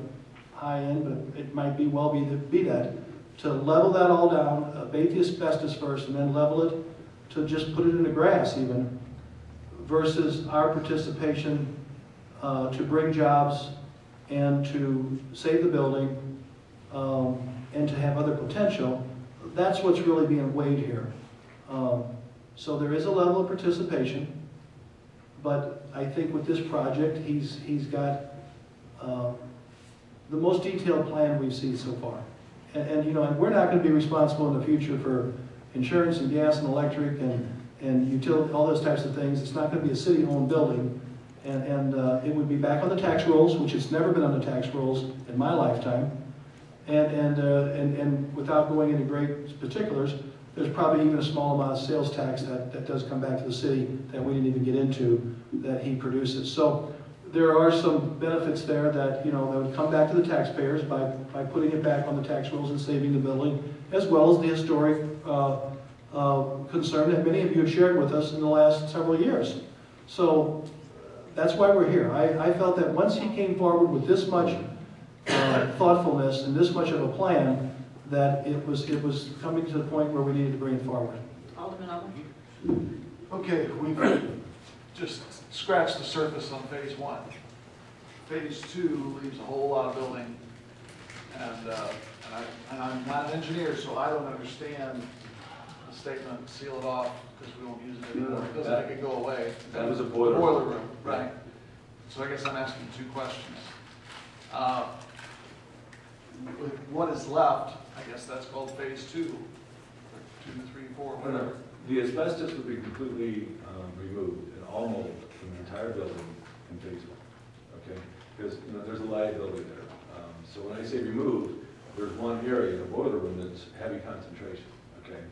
high end, but it might be be that, to level that all down, abate the asbestos first, and then level it to just put it in the grass even, versus our participation to bring jobs and to save the building and to have other potential, that's what's really being weighed here. So there is a level of participation, but I think with this project, he's got the most detailed plan we've seen so far. And we're not going to be responsible in the future for insurance and gas and electric and utility, all those types of things. It's not going to be a city-owned building, and it would be back on the tax rolls, which it's never been on the tax rolls in my lifetime. And without going into great particulars, there's probably even a small amount of sales tax that does come back to the city that we didn't even get into that he produces. So there are some benefits there that, that would come back to the taxpayers by putting it back on the tax rolls and saving the building, as well as the historic concern that many of you have shared with us in the last several years. So that's why we're here. I felt that once he came forward with this much thoughtfulness and this much of a plan, that it was coming to the point where we needed to bring it forward. Alderman Owen. Okay, we've just scratched the surface on phase 1. Phase 2 leaves a whole lot of building, and I'm not an engineer, so I don't understand the statement, seal it off because we won't use it anymore. It doesn't make it go away. That was a boiler room, right? So I guess I'm asking 2 questions. With what is left, I guess that's called phase 2, 2, 3, 4, whatever. The asbestos would be completely removed and all mold from the entire building in phase 1, okay? Because there's a liability there. So when I say removed, there's one area in the boiler room that's heavy concentration, okay?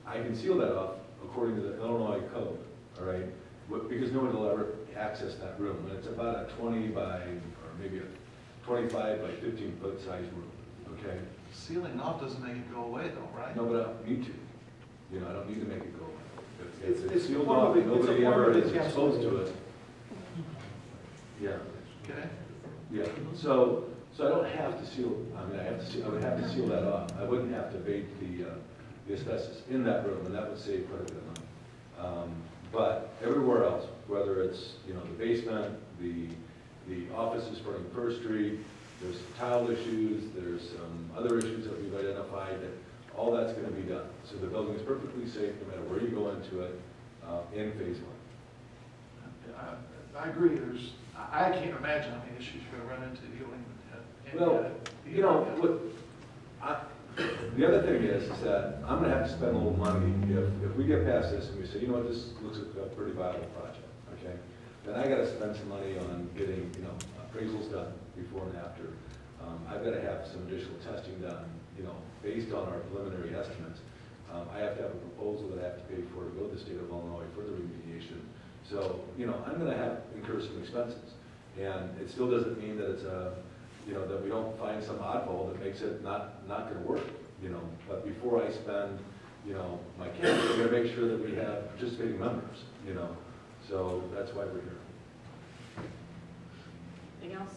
I can seal that off according to the Illinois code, all right? Because nobody will ever access that room. And it's about a 20 by, or maybe a 25 by 15 foot size room, okay? Sealing off doesn't make it go away though, right? No, but I don't need to. I don't need to make it go away. It's sealed a form off, of- it's a nobody form ever of is exposed to encapsulation. it. Yeah, Okay. yeah. So I don't have to seal, I would have to seal that off. I wouldn't have to abate the asbestos in that room, and that would save quite a bit of money. But everywhere else, whether it's, the basement, the offices fronting First Street, there's tile issues, there's some other issues that we've identified, that all that's going to be done. So the building is perfectly safe no matter where you go into it in phase 1. I agree. I can't imagine how many issues you're going to run into dealing with. Well, the other thing is that I'm going to have to spend a little money if we get past this and we say, this looks like a pretty viable project, okay? Then I got to spend some money on getting, appraisals done before and after. I've got to have some additional testing done, based on our preliminary estimates. I have to have a proposal that I have to pay for to go to the state of Illinois for the remediation. So, I'm going to incur some expenses. And it still doesn't mean that it's that we don't find some oddball that makes it not going to work, But before I spend, my cash, I'm going to make sure that we have participating members, So that's why we're here. Anything else?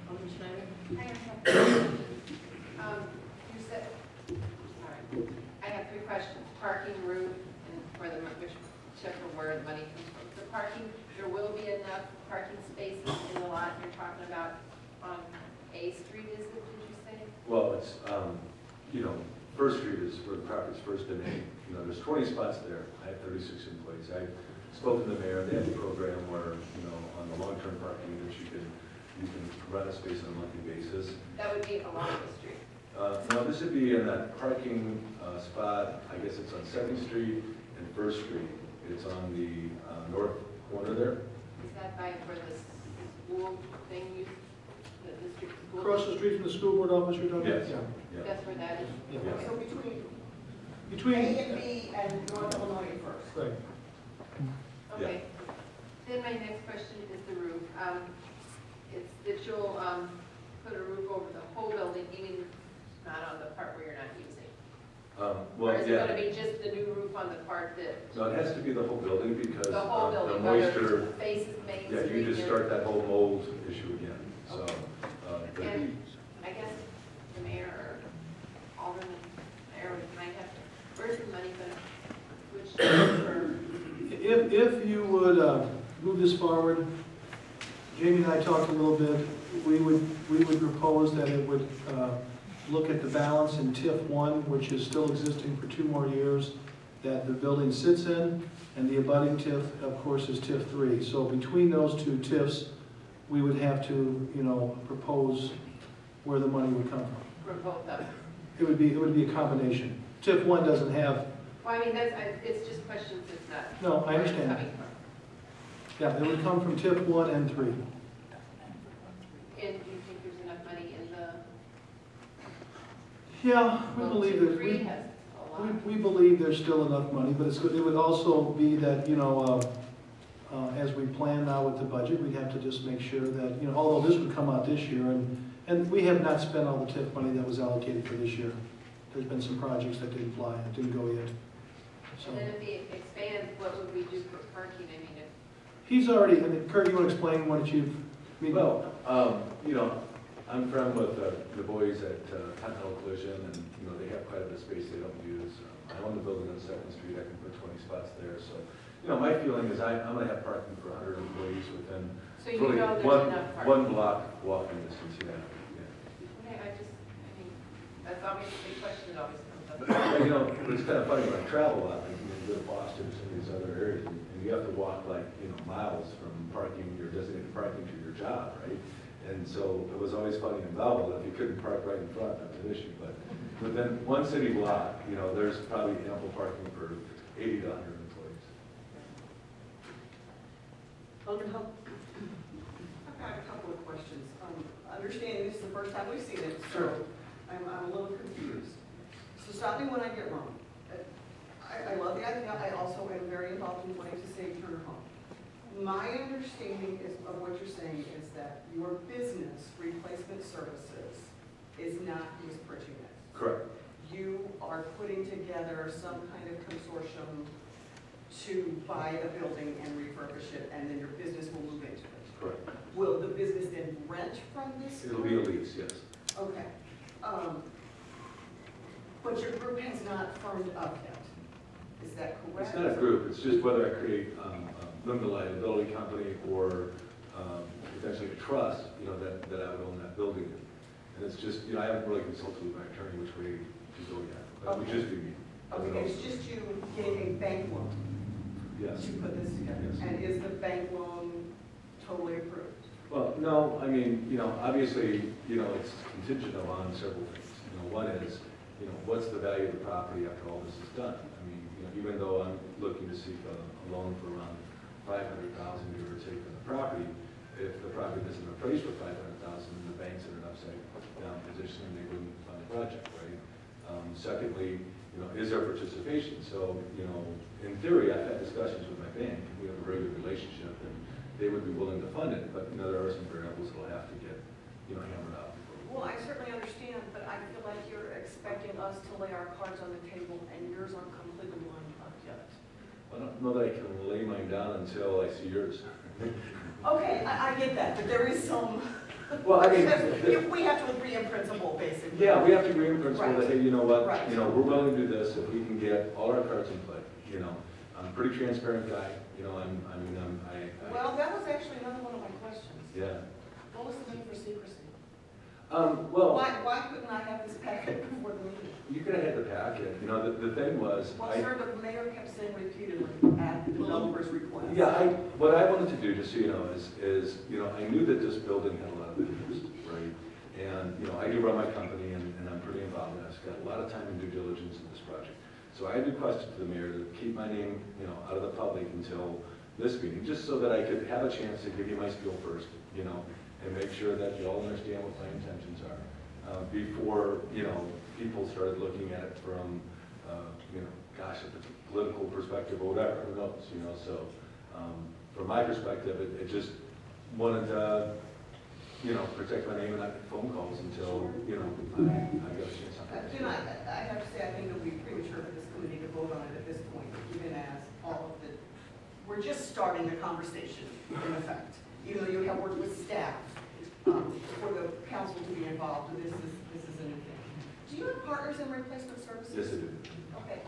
Alderman Schneider? I have some. You said, sorry, I have 3 questions. Parking, roof, and for the, whichever where the money comes from. The parking, there will be enough parking spaces in the lot you're talking about on A Street, is it, did you say? Well, it's, you know, First Street is where the property's first domain. You know, there's 20 spots there. I have 36 employees. I spoke to the mayor. They have a program where, you know, on the long-term parking units, you can rent a space on a monthly basis. That would be along the street. No, this would be in that parking spot, I guess it's on 2nd Street and First Street. It's on the north corner there. Is that by where the school thing used, the district school? Across the street from the school board office you're talking about? Yes. Yeah. That's where that is? Yeah. Yeah. So between Between, A and B and North Illinois first. right. Okay. Then my next question is the roof. It's that you'll put a roof over the whole building, even not on the part where you're not using? Or Well, is it yeah. going to be just the new roof on the part that, No, it has to be the whole building because the whole the building, whether moisture, it faces Main yeah, Street? you just or- start that whole mold issue again. So, Okay. but And I guess the mayor or alderman, mayor might have, where's the money going to, which, for, If you would move this forward, Jamie and I talked a little bit, we would propose that it would look at the balance in TIF 1, which is still existing for 2 more years, that the building sits in, and the abutting TIF, of course, is TIF 3. So between those 2 TIFs, we would have to, you know, propose where the money would come from. for both of them? It would be a combination. TIF 1 doesn't have, Well, I mean, it's just questions, it's not. no, I where it's understand. coming from. Yeah, it would come from TIF 1 and 3. And do you think there's enough money in the? Yeah, we well, believe 2, that, 3 has a lot. we believe there's still enough money, but it would also be that, you know, as we plan now with the budget, we'd have to just make sure that, you know, although this would come out this year, and we have not spent all the TIF money that was allocated for this year. There's been some projects that didn't fly, that didn't go yet. So, And then if he expands, what would we do for parking? I mean, if he's already, I mean, Kurt, you want to explain what you've, I mean, well, you know, I'm friend with the boys at Continental Collision, and, you know, they have quite a bit of space they don't use. I own the building on 2nd Street, I can put 20 spots there, so, you know, my feeling is I'm gonna have parking for 100 employees within so you really know there's enough parking. one block walking distance, yeah. Okay, I mean, that's always a big question that always comes up. But, you know, it's kind of funny when I travel a lot, like, you know, go to Boston or some of these other areas, and you have to walk like, you know, miles from parking, your designated parking to your job, right? And so it was always funny in Belleville, if you couldn't park right in front, that was an issue, but within one city block, you know, there's probably ample parking for 80 to 100 employees. Alderman Hope? I've got a couple of questions. Understanding this is the first time we've seen it, so I'm a little confused. So stop me when I get wrong. I love the idea. I also am very involved in wanting to save Turner Home. My understanding of what you're saying is that your business replacement services is not who's purchasing it. Correct. You are putting together some kind of consortium to buy a building and refurbish it, and then your business will move into it. Correct. Will the business then rent from this? It'll be a lease, yes. Okay. But your group has not firmed up yet. Is that correct? It's not a group, it's just whether I create a limited liability company or potentially a trust, you know, that I would own that building. And it's just, you know, I haven't really consulted with my attorney which way to go yet. But it would just be me. Okay, it's just you getting a bank loan Yes. to put this together. Yes. And is the bank loan totally approved? Well, no, I mean, you know, obviously, you know, it's contingent upon several things. You know, one is, you know, what's the value of the property after all this is done? I mean, you know, even though I'm looking to seek a loan for around $500,000 give or take on the property, if the property isn't appraised for $500,000, the bank's in an upside down position and they wouldn't fund the project, right? Secondly, you know, is there participation? So, you know, in theory, I've had discussions with my bank, we have a very good relationship, and they would be willing to fund it, but, you know, there are some variables that'll have to get, you know, hammered out. Well, I certainly understand, but I feel like you're expecting us to lay our cards on the table and yours aren't completely lined up yet. I don't know that I can lay mine down until I see yours. Okay, I get that, but there is some Well, I mean, We have to agree in principle, basically. yeah, we have to agree in principle that, Right. hey, you know what, Right. you know, we're willing to do this if we can get all our cards in play, you know. I'm a pretty transparent guy, you know, I Well, that was actually another one of my questions. yeah. What was the need for secrecy? Well, Why couldn't I have this packet before the meeting? you could have had the packet, you know, the thing was, Well, sir, the mayor kept saying repeatedly at the developer's request. yeah, what I wanted to do, just so you know, is, you know, I knew that this building had a lot of interest, right? And, you know, I do run my company and I'm pretty involved in it. I've got a lot of time and due diligence in this project. So I had requested to the mayor to keep my name, you know, out of the public until this meeting, just so that I could have a chance to give you my spiel first, you know, and make sure that you all understand what my intentions are. Before, you know, people started looking at it from, you know, gosh, if it's a political perspective or whatever, who knows, you know, so from my perspective, it just wanted to, you know, protect my name and not get phone calls until, you know, I got a chance to. Then I have to say, I think it would be premature for this committee to vote on it at this point, even as all of the, we're just starting the conversation, in effect. Even though you have worked with staff, for the council to be involved, and this is a new thing. Do you have partners in replacement services? Yes, I do. Okay.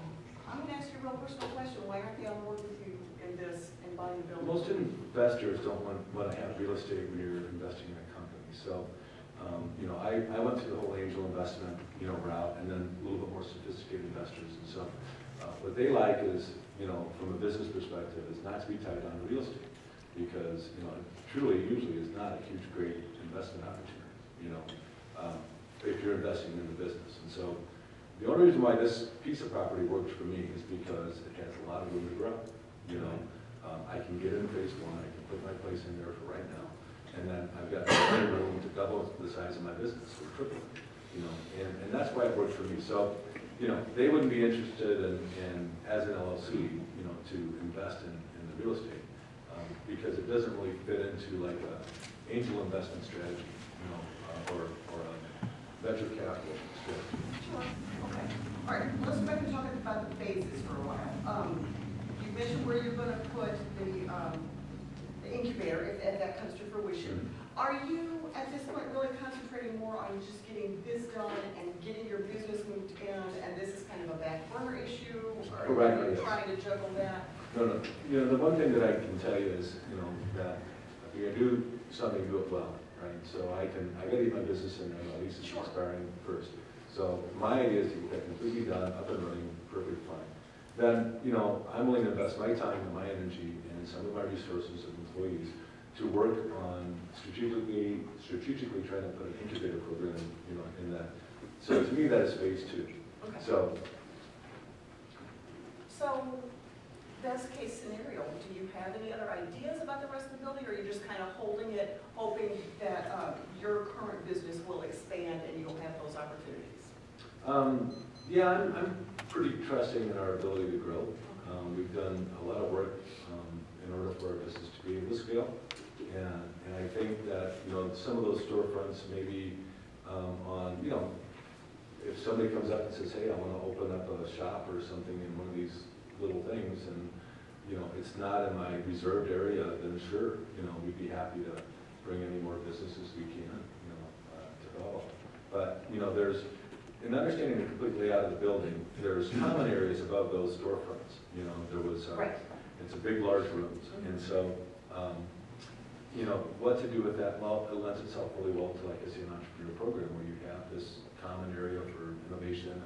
I'm gonna ask you a real personal question. Why aren't they on board with you in this and buying the building? Most investors don't want to have real estate when you're investing in a company. So, you know, I went through the whole angel investment, you know, route, and then a little bit more sophisticated investors. And so, what they like is, you know, from a business perspective, is not to be tied on to real estate, because, you know, it truly usually is not a huge, great investment opportunity, you know, if you're investing in the business. And so, the only reason why this piece of property works for me is because it has a lot of room to grow. You know, I can get in phase one, I can put my place in there for right now, and then I've got plenty of room to double the size of my business, or triple it, you know, and that's why it works for me. So, you know, they wouldn't be interested in as an LLC, you know, to invest in the real estate, because it doesn't really fit into like a angel investment strategy, you know, or a venture capital strategy. Sure. Okay. All right. Let's go back and talk about the phases for a while. You mentioned where you're going to put the incubator if that comes to fruition. Are you at this point really concentrating more on just getting this done and getting your business moved in, and this is kind of a back burner issue? Or Correct, are you yes. trying to juggle that? No. You know, the one thing that I can tell you is, you know, that if you're gonna do something, do it well, right? So I gotta get my business in there, my lease is Sure. expiring first. So my idea is to get that completely done, up and running, perfectly fine. Then, you know, I'm willing to invest my time and my energy and some of my resources and employees to work on strategically trying to put an incubator program, you know, in that. So to me, that is phase two. Okay. So, best case scenario, do you have any other ideas about the rest of the building, or are you just kind of holding it, hoping that your current business will expand and you'll have those opportunities? yeah, I'm pretty trusting in our ability to grow. We've done a lot of work in order for our business to be able to scale. And I think that, you know, some of those storefronts maybe on, you know, if somebody comes up and says, hey, I want to open up a shop or something in one of these little things, and, you know, it's not in my reserved area, then sure, you know, we'd be happy to bring any more businesses we can, you know, develop. But, you know, there's, in understanding the complete layout of the building, there's common areas above those storefronts. You know, there was, Right. it's a big, large rooms, and so, you know, what to do with that? Well, it lends itself really well to, like I say, an entrepreneur program where you have this common area for innovation,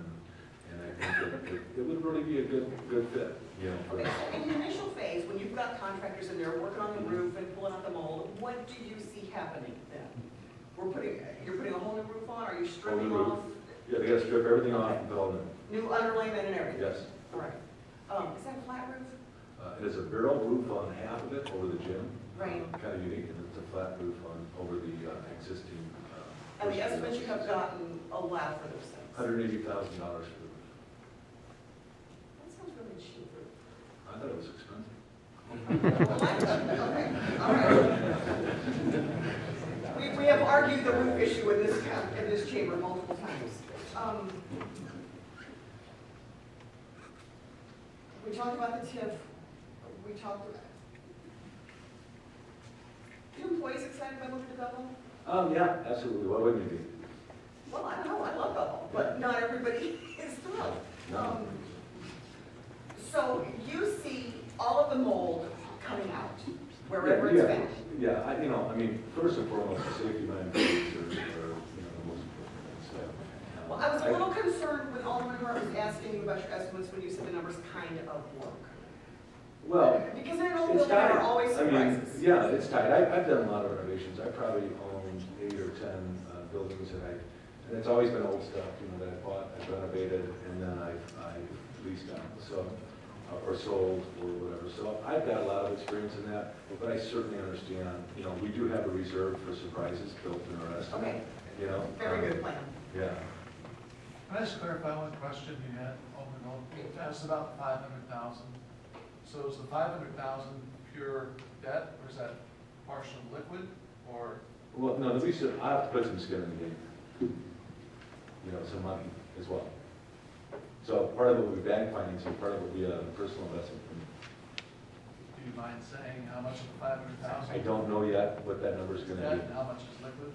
and I think that it would really be a good fit, you know. For Okay, so in the initial phase, when you've got contractors in there working on the roof and pulling out the mold, what do you see happening then? You're putting a whole new roof on, are you stripping Whole new off? Yeah, they got to strip everything off and build it. New underlayment and everything? Yes. All right. Is that a flat roof? It is a barrel roof on half of it over the gym. Right. Kind of unique, and it's a flat roof over the existing. And the estimates you have gotten allow for those things? $180,000 for the roof. That sounds really cheap. I thought it was expensive. Okay, all right. We have argued the roof issue in this chamber multiple times. We talked about the TIF. We talked about. Are your employees excited about moving to Belleville? Yeah, absolutely, why wouldn't you be? Well, I don't know, I love Belleville, but not everybody is thrilled. No. So you see all of the mold coming out wherever it's Yeah, finished? yeah, I mean, first and foremost, the safety of my employees are, the most important thing, so. Well, I was a little concerned when Alderman Hart was asking you about your estimates when you said the numbers kind of work. Well, Because I know it's building are tight. always I mean, surprises. yeah, it's tight. I've done a lot of renovations. I probably owned 8 or 10 buildings and it's always been old stuff, that I bought, I renovated, and then I leased out, so, or sold, or whatever. So I've got a lot of experience in that, but I certainly understand, we do have a reserve for surprises built in our estimate. Okay, very good plan. Yeah. Can I just clarify one question you had, Alderman Old? You asked about 500,000. So is the 500,000 pure debt, or is that partial liquid, or? Well, no, I have to put some skin in the game. Some money as well. So part of it will be bank financing, part of it will be a personal investment. Do you mind saying how much of the 500,000? I don't know yet what that number is going to be. And how much is liquid?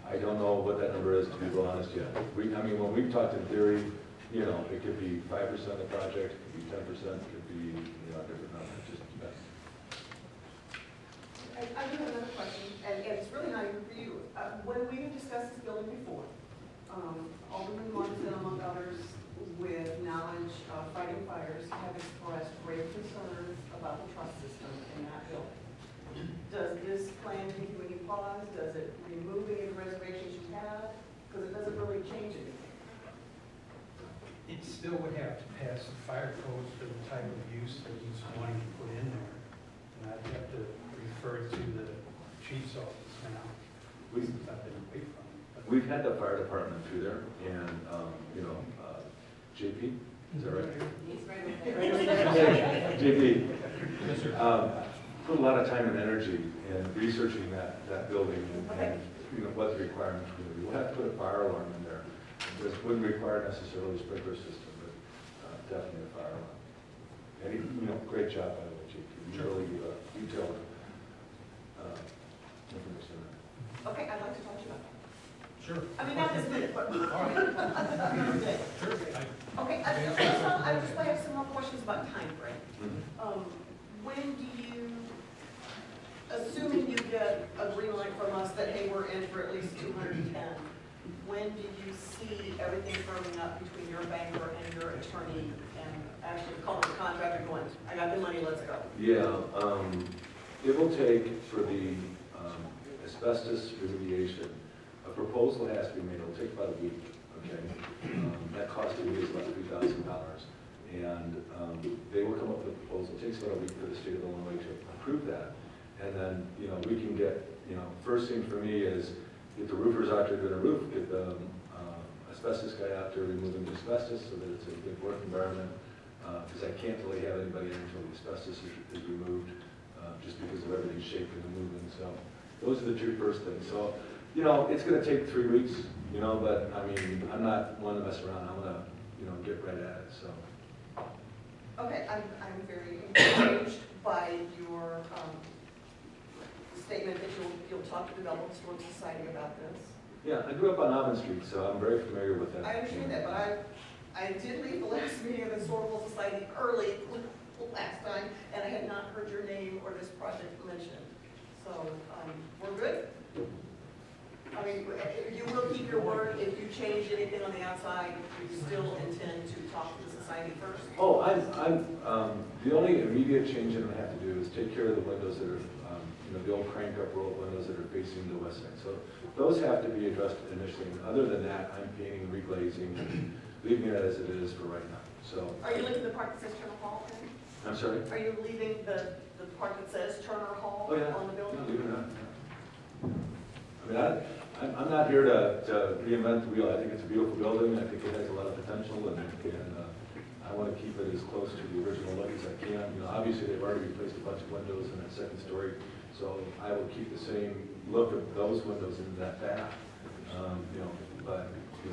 I don't know what that number is, to be real honest yet. When we've talked in theory, it could be 5% of the project, it could be 10%, it could be, a different number, it just depends. I do have another question, and it's really not even for you. When we have discussed this building before, Alderman Martin, among others, with knowledge of fighting fires, have expressed great concerns about the truss system in that building. Does this plan give you any pause? Does it remove any of the reservations you have? Because it doesn't really change anything. It still would have to pass the fire codes for the type of use that he's wanting to put in there. And I'd have to refer to the chief's office now, since I've been away from it. But We've had the fire department through there, and, JP, is that right? He's right over there. JP, put a lot of time and energy in researching that building and what the requirements would be. We'll have to put a fire alarm in there. This wouldn't require necessarily a sprinkler system, but definitely a fire alarm. And great job by the way, JP. You really detailed information on that. Okay, I'd like to talk to you about that. Sure. I mean, not this minute, but All right. another day. Sure. Okay, I just have some more questions about time frame. When do you, assuming you get a green light from us that, hey, we're in for at least 210, when do you see everything firming up between your banker and your attorney and actually calling the contractor going, I got the money, let's go? Yeah, it will take for the asbestos remediation, a proposal has to be made. It'll take about a week, okay? That cost to me is about $3,000. And they will come up with a proposal. It takes about a week for the state of Illinois to approve that. And then, we can get, first thing for me is get the roofers out there doing a roof, get the asbestos guy out there removing the asbestos so that it's a good work environment. Because I can't really have anybody in until the asbestos is removed, just because of everything shaking and moving. So those are the two first things. So, it's going to take 3 weeks, but I mean, I'm not one to mess around. I'm going to, get right at it. So. Okay, I'm very encouraged by your statement that you'll talk to the Belleville Historic Society about this. Yeah, I grew up on Auburn Street, so I'm very familiar with that. I understand that, but I did leave the last meeting of the Historical Society early last time, and I had not heard your name or this project mentioned. So, we're good? I mean, you will keep your word. If you change anything on the outside, you still intend to talk to the society first? Oh, the only immediate change I'm going to have to do is take care of the windows that are, the old crank-up roll windows that are facing the west side. So those have to be addressed initially. And other than that, I'm painting, reglazing, leaving it as it is for right now. So. Are you leaving the part that says Turner Hall then? I'm sorry? Are you leaving the part that says Turner Hall on the building? No, leave it on. I mean, I'm not here to reinvent the wheel. I think it's a beautiful building. I think it has a lot of potential, and I want to keep it as close to the original look as I can. Obviously they've already replaced a bunch of windows in that second story, so I will keep the same look of those windows in that back. But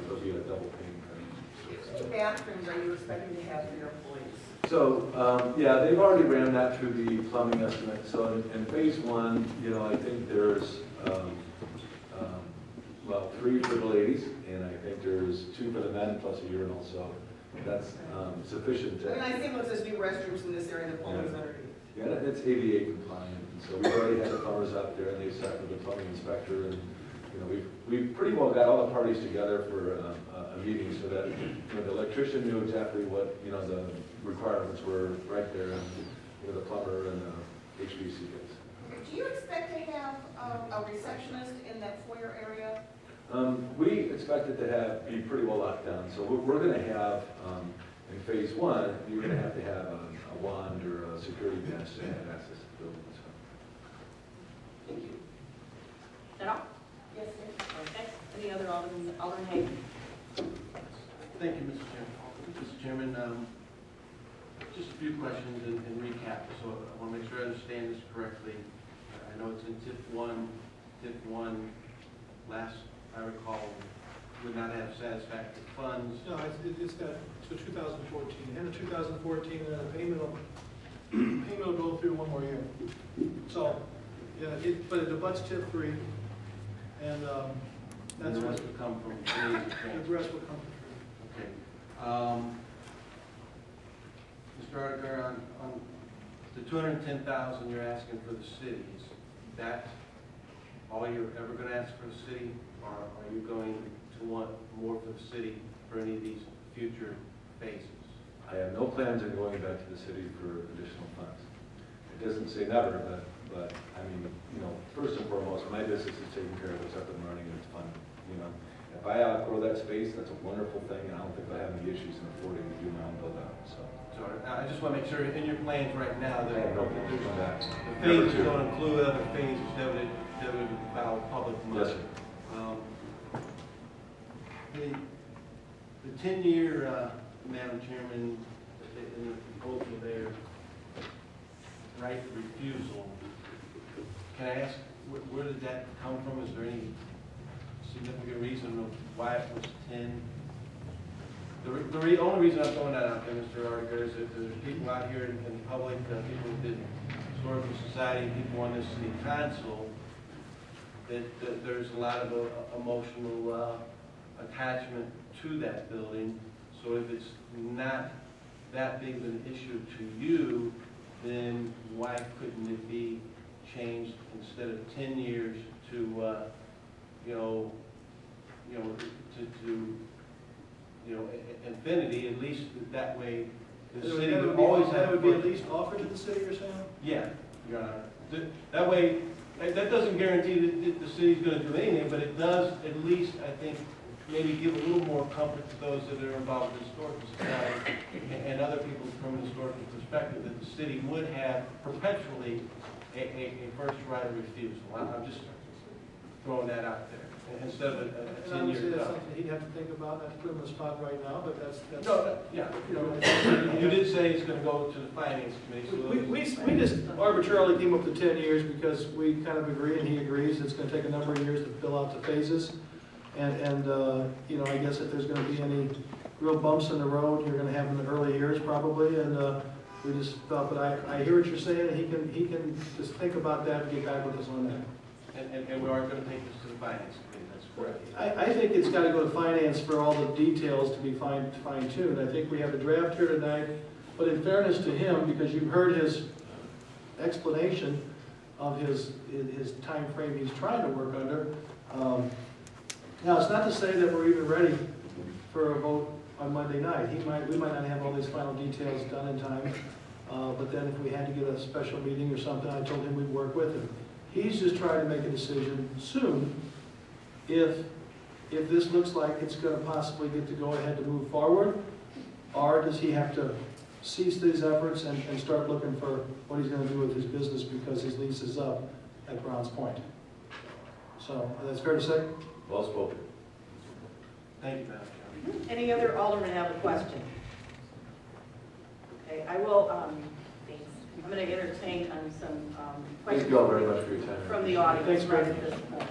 there'll be a double pane. How many bathrooms are you expecting to have for your employees? So, yeah, they've already ran that through the plumbing estimate. So in phase one, I think there's 3 for the ladies, and I think there's 2 for the men plus a urinal, so that's sufficient. I mean, I see it says new restrooms in this area, and the plumbing's underneath. Yeah, it's ADA compliant, and so we've already had the plumbers up there, and they've sat with the plumbing inspector, and, you know, we've pretty well got all the parties together for a meeting, so that, you know, the electrician knew exactly what, you know, the requirements were right there, and, you know, the plumber and the HVAC guys. Do you expect to have a receptionist in that foyer area? We expect it to be pretty well locked down, so we're going to have, in phase 1, you're going to have a wand or a security badge to have access to the building. So. Thank you. Is that all? Yes, sir. Okay. Any other Alderman Hayden? Thank you, Mr. Chairman. Mr. Chairman, just a few questions and recap, so I want to make sure I understand this correctly. I know it's in TIF 1. TIF 1, last I recall, would not have satisfactory funds. No, it's got to 2014, end of 2014, and then a payment will go through 1 more year. So, yeah, but it abuts TIF 3, and that's the what rest would come from today's the grant. rest will come from. Okay. Mr. Arger, on the $210,000 you're asking for the cities, that's all you're ever going to ask for the city, or are you going to want more for the city for any of these future phases? I have no plans on going back to the city for additional funds. It doesn't say never, but I mean, you know, first and foremost, my business is taken care of, it's up and running, and it's fun. You know, if I outgrow that space, that's a wonderful thing, and I don't think I have any issues in affording to do my own build out. So I just want to make sure in your plans right now that I have no plans on that. the phases don't include other phases that would involve public money. Yes, sir. The 10-year, Madam Chairman, in the proposal there, right of refusal, can I ask, where did that come from? Is there any significant reason of why it was 10? The only reason I'm throwing that out there, Mr. Arger, is that there's people out here in the public, people within the Historical Society, people on this city council, that there's a lot of emotional attachment to that building. So if it's not that big of an issue to you, then why couldn't it be changed instead of 10 years to, infinity? At least that way, the city would always have. That would be at least offered to the city, you're saying? Yeah, Your Honor. That way, that doesn't guarantee that the city's going to do anything, but it does at least, I think, maybe give a little more comfort to those that are involved in the Historical Society and other people from a historical perspective, that the city would have perpetually a first right of refusal. I'm just throwing that out there instead of a 10-year That's term. something he'd have to think about, not to put him on the spot right now, but that's. No, yeah, you did say it's going to go to the Finance Committee. So We just arbitrarily came up with 10 years because we kind of agree, and he agrees, it's going to take a number of years to fill out the phases. And you know, I guess if there's going to be any real bumps in the road, you're going to have in the early years probably, and we just thought, but I hear what you're saying, and he can just think about that and get back with us on that. And we are going to take this to the Finance Committee, that's correct. I think it's got to go to finance for all the details to be fine-tuned. I think we have a draft here tonight, but in fairness to him, because you've heard his explanation of his time frame he's trying to work under. Now, it's not to say that we're even ready for a vote on Monday night. We might not have all these final details done in time, but then if we had to get a special meeting or something, I told him we'd work with him. He's just trying to make a decision soon if this looks like it's going to possibly get to go ahead to move forward, or does he have to cease these efforts and start looking for what he's going to do with his business because his lease is up at Browns Point. So, that's fair to say? Well spoken. Thank you, Madam Chairman. Any other alderman have a question? Okay, I will, I'm going to entertain on some questions. Thank you all very much for your time. From the audience. Thanks, right Greg. at this point.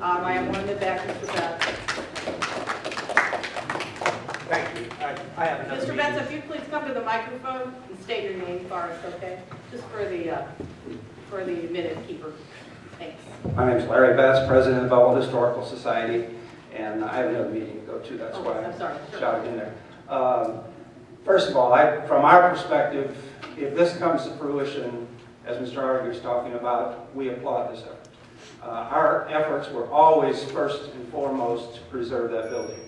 I have one in the back, Mr. Betts. Thank you. I have another Mr. meeting. Betts, if you please come to the microphone and state your name for us, okay? Just for the minute keeper. Thanks. My name is Larry Betts, President of Belleville Historical Society. and I have another meeting to go to, that's why I'm sorry. I shouted in there. First of all, from our perspective, if this comes to fruition, as Mr. Arger is talking about, we applaud this effort. Our efforts were always first and foremost to preserve that building.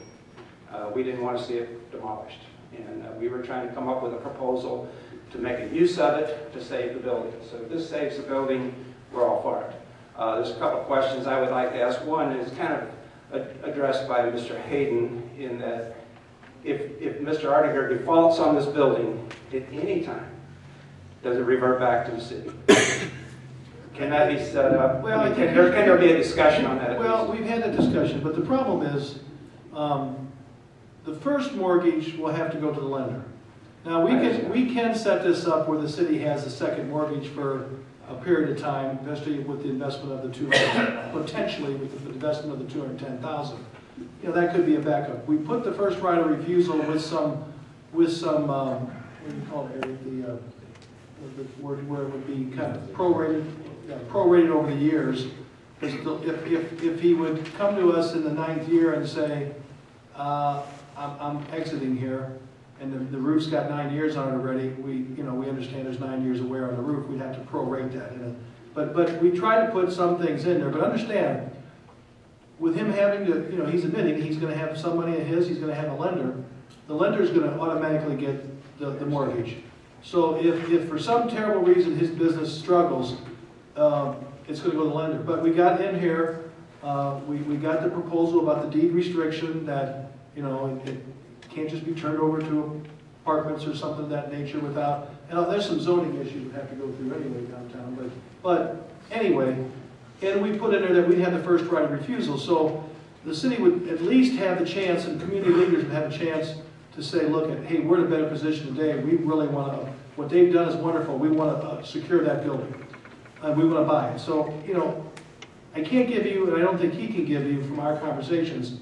We didn't want to see it demolished. And we were trying to come up with a proposal to make a use of it to save the building. So if this saves the building, we're all for it. There's a couple of questions I would like to ask. One is kind of addressed by Mr. Hayden, in that if Mr. Artiger defaults on this building at any time, does it revert back to the city? Can that be set up? Well, I mean, can there be a discussion on that? Well, we've had that discussion, but the problem is, the first mortgage will have to go to the lender. Now, we can set this up where the city has a second mortgage for a period of time, especially with the investment of the potentially with the investment of the $210,000. You know, that could be a backup. We put the first right of refusal with some what do you call it, Eric? The word where it would be kind of prorated over the years. If he would come to us in the 9th year and say, I'm exiting here, and the roof's got 9 years on it already, we understand there's 9 years of wear on the roof, we'd have to prorate that. But we try to put some things in there, but understand, with him having to, he's admitting he's going to have some money of his, he's going to have a lender, the lender's going to automatically get the mortgage. So if for some terrible reason his business struggles, it's going to go to the lender. But we got in here, we got the proposal about the deed restriction that, it can't just be turned over to apartments or something of that nature without, there's some zoning issues we have to go through anyway downtown, but anyway, and we put in there that we'd have the first right of refusal, so the city would at least have the chance, and community leaders would have a chance to say, look, hey, we're in a better position today, we really want to, what they've done is wonderful, we want to secure that building, and we want to buy it. So, I can't give you, and I don't think he can give you from our conversations,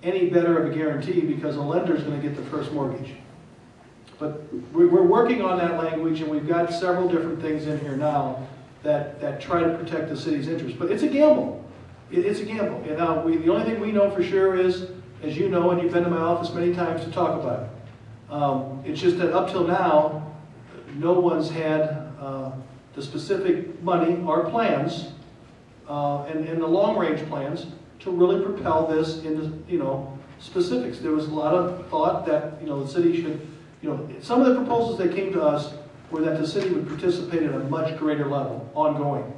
any better of a guarantee, because a lender's going to get the first mortgage. But we're working on that language, and we've got several different things in here now that try to protect the city's interest. But it's a gamble. It's a gamble. And now, the only thing we know for sure is, as you know, and you've been to my office many times to talk about it, it's just that up till now, no one's had the specific money or plans, and the long-range plans, to really propel this into, specifics. There was a lot of thought that, the city should, some of the proposals that came to us were that the city would participate at a much greater level, ongoing.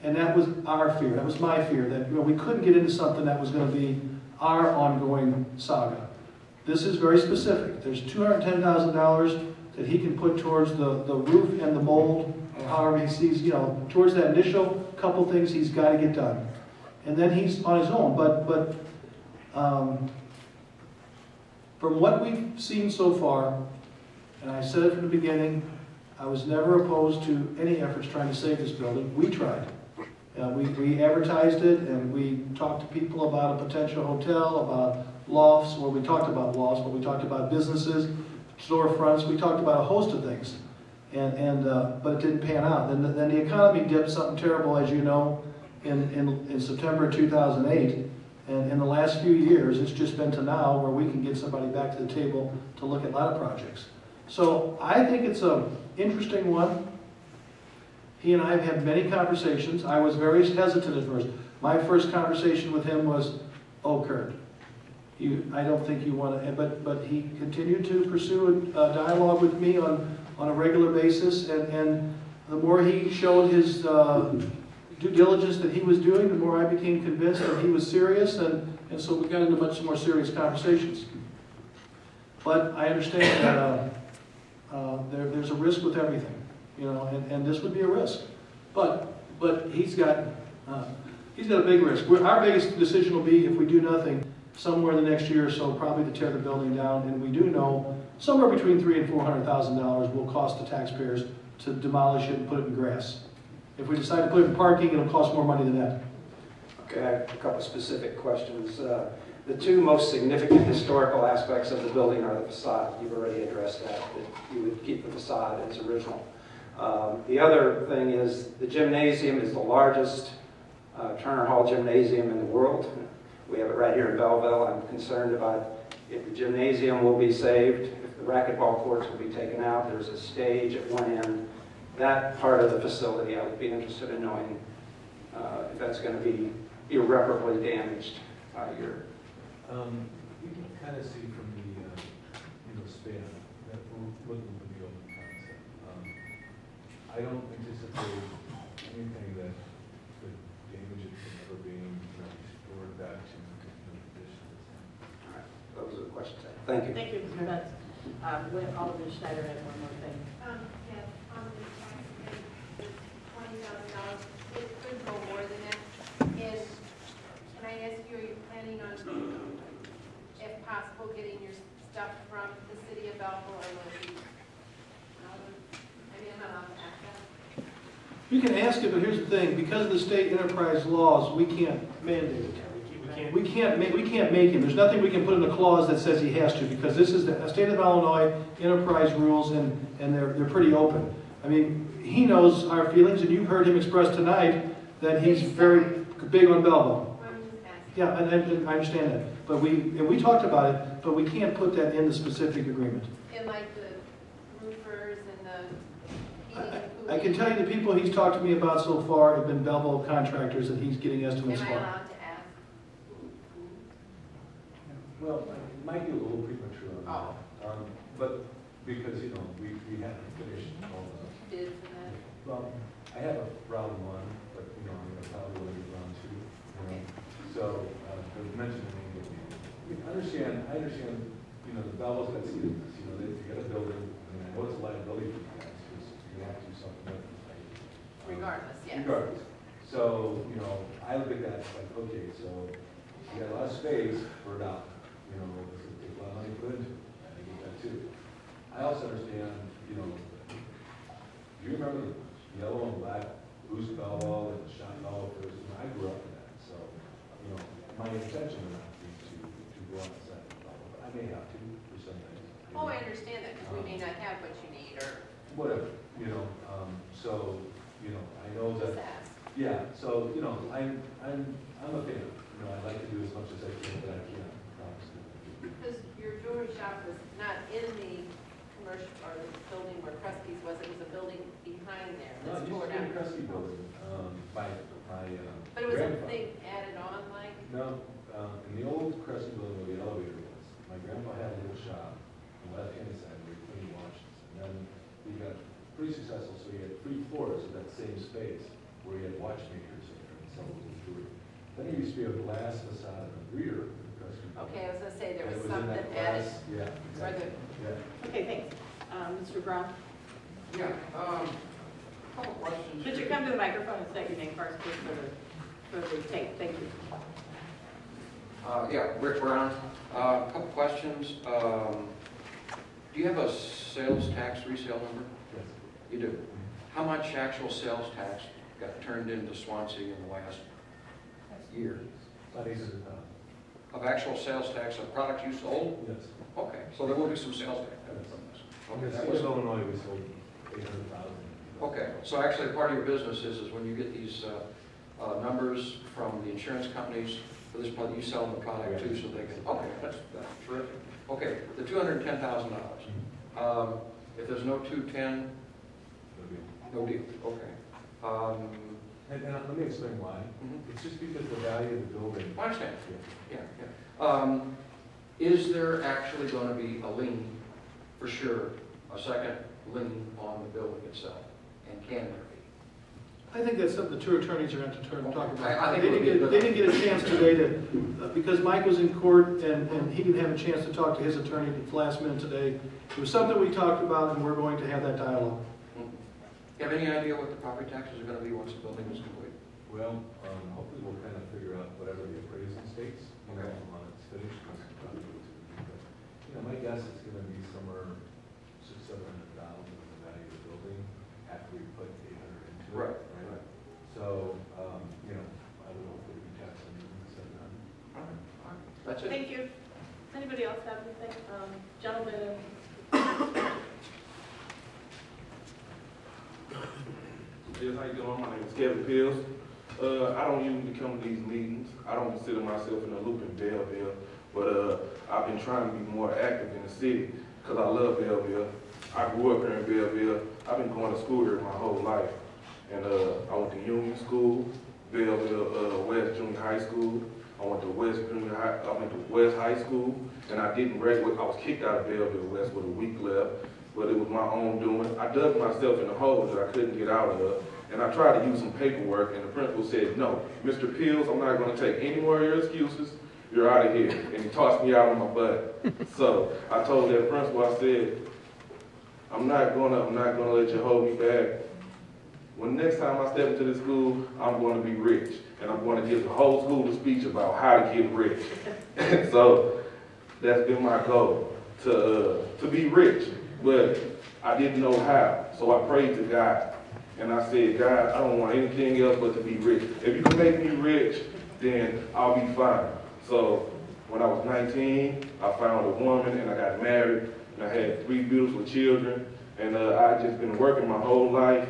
And that was our fear, that was my fear, that we couldn't get into something that was going to be our ongoing saga. This is very specific. There's $210,000 that he can put towards the roof and the mold, or however he sees, towards that initial couple things he's got to get done. And then he's on his own. But from what we've seen so far, and I said it from the beginning, I was never opposed to any efforts trying to save this building. We tried. We advertised it, and we talked to people about a potential hotel, about lofts. Well, we talked about lofts, but we talked about businesses, storefronts. We talked about a host of things, but it didn't pan out. Then the economy dipped something terrible, as you know, in September 2008. And in the last few years, it's just been to now where we can get somebody back to the table to look at a lot of projects. So I think it's an interesting one. He and I have had many conversations. I was very hesitant at first. My first conversation with him was, oh, Kurt, I don't think you want to, but he continued to pursue a dialogue with me on a regular basis, and the more he showed his due diligence that he was doing, the more I became convinced that he was serious, and so we got into much more serious conversations. But I understand that there's a risk with everything. And this would be a risk, but he's got a big risk. Our biggest decision will be, if we do nothing, somewhere in the next year or so, probably to tear the building down. And we do know somewhere between $300,000 and $400,000 will cost the taxpayers to demolish it and put it in grass. If we decide to put it in parking, it'll cost more money than that. Okay, I have a couple specific questions. The two most significant historical aspects of the building are the facade. You've already addressed that you would keep the facade as original. The other thing is the gymnasium is the largest Turner Hall gymnasium in the world. We have it right here in Belleville. I'm concerned about if the gymnasium will be saved, if the racquetball courts will be taken out. There's a stage at one end. That part of the facility, I would be interested in knowing if that's going to be irreparably damaged by your... We can kind of see from the, span that we're looking for the open concept. I don't anticipate anything that could damage it from ever being restored back to condition. All right, those are the questions. Thank you. Thank you, Mr. Betts. Alderman Schneider had one more thing. Yes, on the tax rate, $20,000, it could go more than that. And can I ask you, are you planning on, if possible, getting your stuff from the city of Belleville, or will it be, I'm not allowed to ask that? You can ask it, but here's the thing, because of the state enterprise laws, we can't mandate it. We can't make him. There's nothing we can put in a clause that says he has to, because this is the state of Illinois enterprise rules, and they're pretty open. I mean, he knows our feelings, and you've heard him express tonight that he's very big on Belleville. Yeah, and I understand that. But we talked about it, but we can't put that in the specific agreement. And like the roofers and the heating and cooling? I can tell you the people he's talked to me about so far have been Belleville contractors that he's getting estimates Am I for. allowed to ask? Well, it might be a little premature on that. But because, we haven't finished all the... Bids and that? Well, I have a round one, but, I'm going to probably go to round two. So, I mentioned I understand, the Belleville's got students, they get a building, and I know it's a liability for you guys, because you have to do something with it. Regardless, yes. Regardless. So, I look at that, it's like, okay, so you got a lot of space for a dollar. This is a lot of money to put into it. I get that too. I also understand, do you remember the yellow and black Boost Belleville and the shot Belleville first? I grew up in that, so, my intention would not be to go on the side of Belleville, but I may have to for some things. Oh, I understand that, because we may not have what you need, or Whatever, so, I know just that, ask. yeah, so, I'm a fan. I'd like to do as much as I can, but I can't promise to. Because your jewelry shop was not in the commercial, or the building where Krusty's was, it was a building behind there No, that's it used torn to be a out. Kresge building, my But it was a grandfather. thing added on, like? No, in the old Kresge building where the elevator was, my grandpa had a little shop on the left-hand side where he cleaned watches. And then he got pretty successful, so he had 3 floors of that same space where he had watchmakers and some of his jewelry. Then there used to be a glass facade in the rear of the Kresge building. Okay, I was gonna say, there And was it in something that glass, added. Yeah, Or exactly. the, Yeah. Okay, thanks. Mr. Brown? Yeah, couple questions. Could you come to the microphone and state your name first, please, for the tape? Thank you. Yeah, Rick Brown. Couple questions. Do you have a sales tax resale number? Yes. You do. How much actual sales tax got turned into Swansea in the last year? About 800,000. Of actual sales tax of products you sold? Yes. Okay, so there will be some sales tax. Okay, Okay, that that was was, Illinois, we sold 800,000. okay, so actually part of your business is when you get these numbers from the insurance companies, for this product, you sell them the product too, so they can, okay, that's terrific. Okay, the $210,000. If there's no 210, no deal, okay. And let me explain why. Mhm. It's just because the value of the building. I understand. Yeah. Yeah. Is there actually going to be a lien, for sure, a second lien on the building itself? And can there be? I think that's something the 2 attorneys are going to talk about. I think They it would be didn't good. get, they didn't get a chance today to, because Mike was in court and he didn't have a chance to talk to his attorney at the last minute today. It was something we talked about, and we're going to have that dialogue. Mhm. You have any idea what the property taxes are going to be once the building is complete? Well, hopefully we'll kind of figure out whatever the appraisal states, Okay. on its finished. But, my guess is going to be somewhere $600,000-700,000 in the value of the building after we put 800 into it. Right. So, I would hopefully be taxing 700. All right. That's it. Thank you. Does anybody else have anything? Gentlemen? Yes, how you doing? My name is Kevin Pills. I don't usually come to these meetings. I don't consider myself in a loop in Belleville, but I've been trying to be more active in the city because I love Belleville. I grew up here in Belleville. I've been going to school here my whole life. And I went to Union School, Belleville West Junior High School. I went to West High School, and I didn't graduate. I was kicked out of Belleville West with a week left, but it was my own doing. I dug myself in a hole that I couldn't get out of, and I tried to use some paperwork, and the principal said, no, Mr. Peels, I'm not going to take any more of your excuses. You're out of here. And he tossed me out on my butt. So I told that principal, I said, I'm not gonna let you hold me back. When next time I step into this school, I'm going to be rich. And I'm going to give the whole school a speech about how to get rich. And so that's been my goal, to be rich. But I didn't know how. So I prayed to God. And I said, God, I don't want anything else but to be rich. If you can make me rich, then I'll be fine. So when I was 19, I found a woman and I got married. And I had 3 beautiful children. And I've just been working my whole life.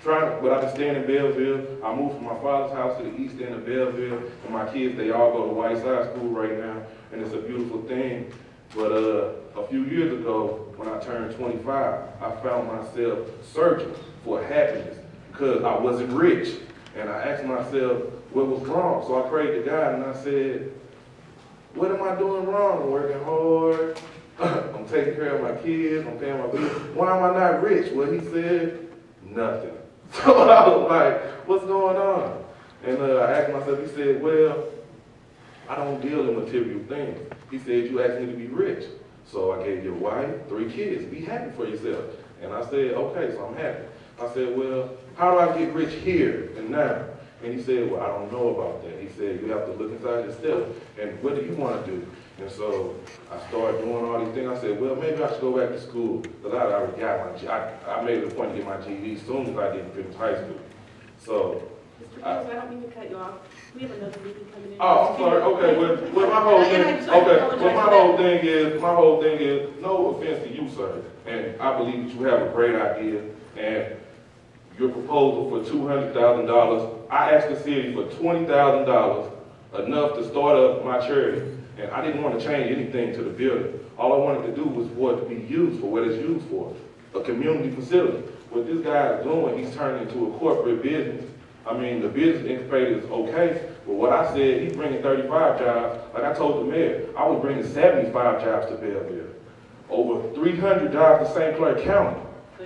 But I've been staying in Belleville. I moved from my father's house to the east end of Belleville, and my kids, they all go to Whiteside School right now, and it's a beautiful thing. But a few years ago, when I turned 25, I found myself searching for happiness because I wasn't rich. And I asked myself what was wrong. So I prayed to God, and I said, what am I doing wrong? I'm working hard. I'm taking care of my kids. I'm paying my bills. Why am I not rich? Well, he said, nothing. So I was like, what's going on? And I asked myself, he said, well, I don't deal in material things. He said, you asked me to be rich. So I gave your wife 3 kids. Be happy for yourself. And I said, okay, so I'm happy. I said, well, how do I get rich here and now? And he said, well, I don't know about that. He said, you have to look inside yourself. And what do you want to do? And so I started doing all these things. I said, well, maybe I should go back to school. Because I already got my I made it a point to get my GED as soon as I didn't finish high school. So. Mr. Peels, I don't mean to cut you off. We have another meeting coming in. Oh, I'm sorry. Okay, well my whole thing. Okay, well my whole thing is, no offense to you, sir. And I believe that you have a great idea. And your proposal for $200,000, I asked the city for $20,000, enough to start up my charity. And I didn't want to change anything to the building. All I wanted to do was for it to be used for what it's used for, a community facility. What this guy is doing, he's turning into a corporate business. I mean, the business incubator is okay, but what I said, he's bringing 35 jobs. Like I told the mayor, I was bringing 75 jobs to Belleville. Over 300 jobs to St. Clair County.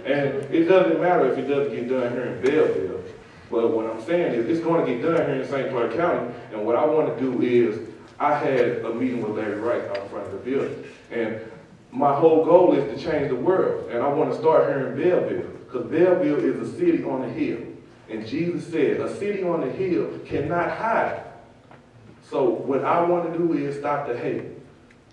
And it doesn't matter if it doesn't get done here in Belleville. But what I'm saying is, it's going to get done here in St. Clair County. And what I want to do is, I had a meeting with Larry Wright out in front of the building. And my whole goal is to change the world. And I want to start here in Belleville. Because Belleville is a city on a hill. And Jesus said, a city on a hill cannot hide. So what I want to do is stop the hate.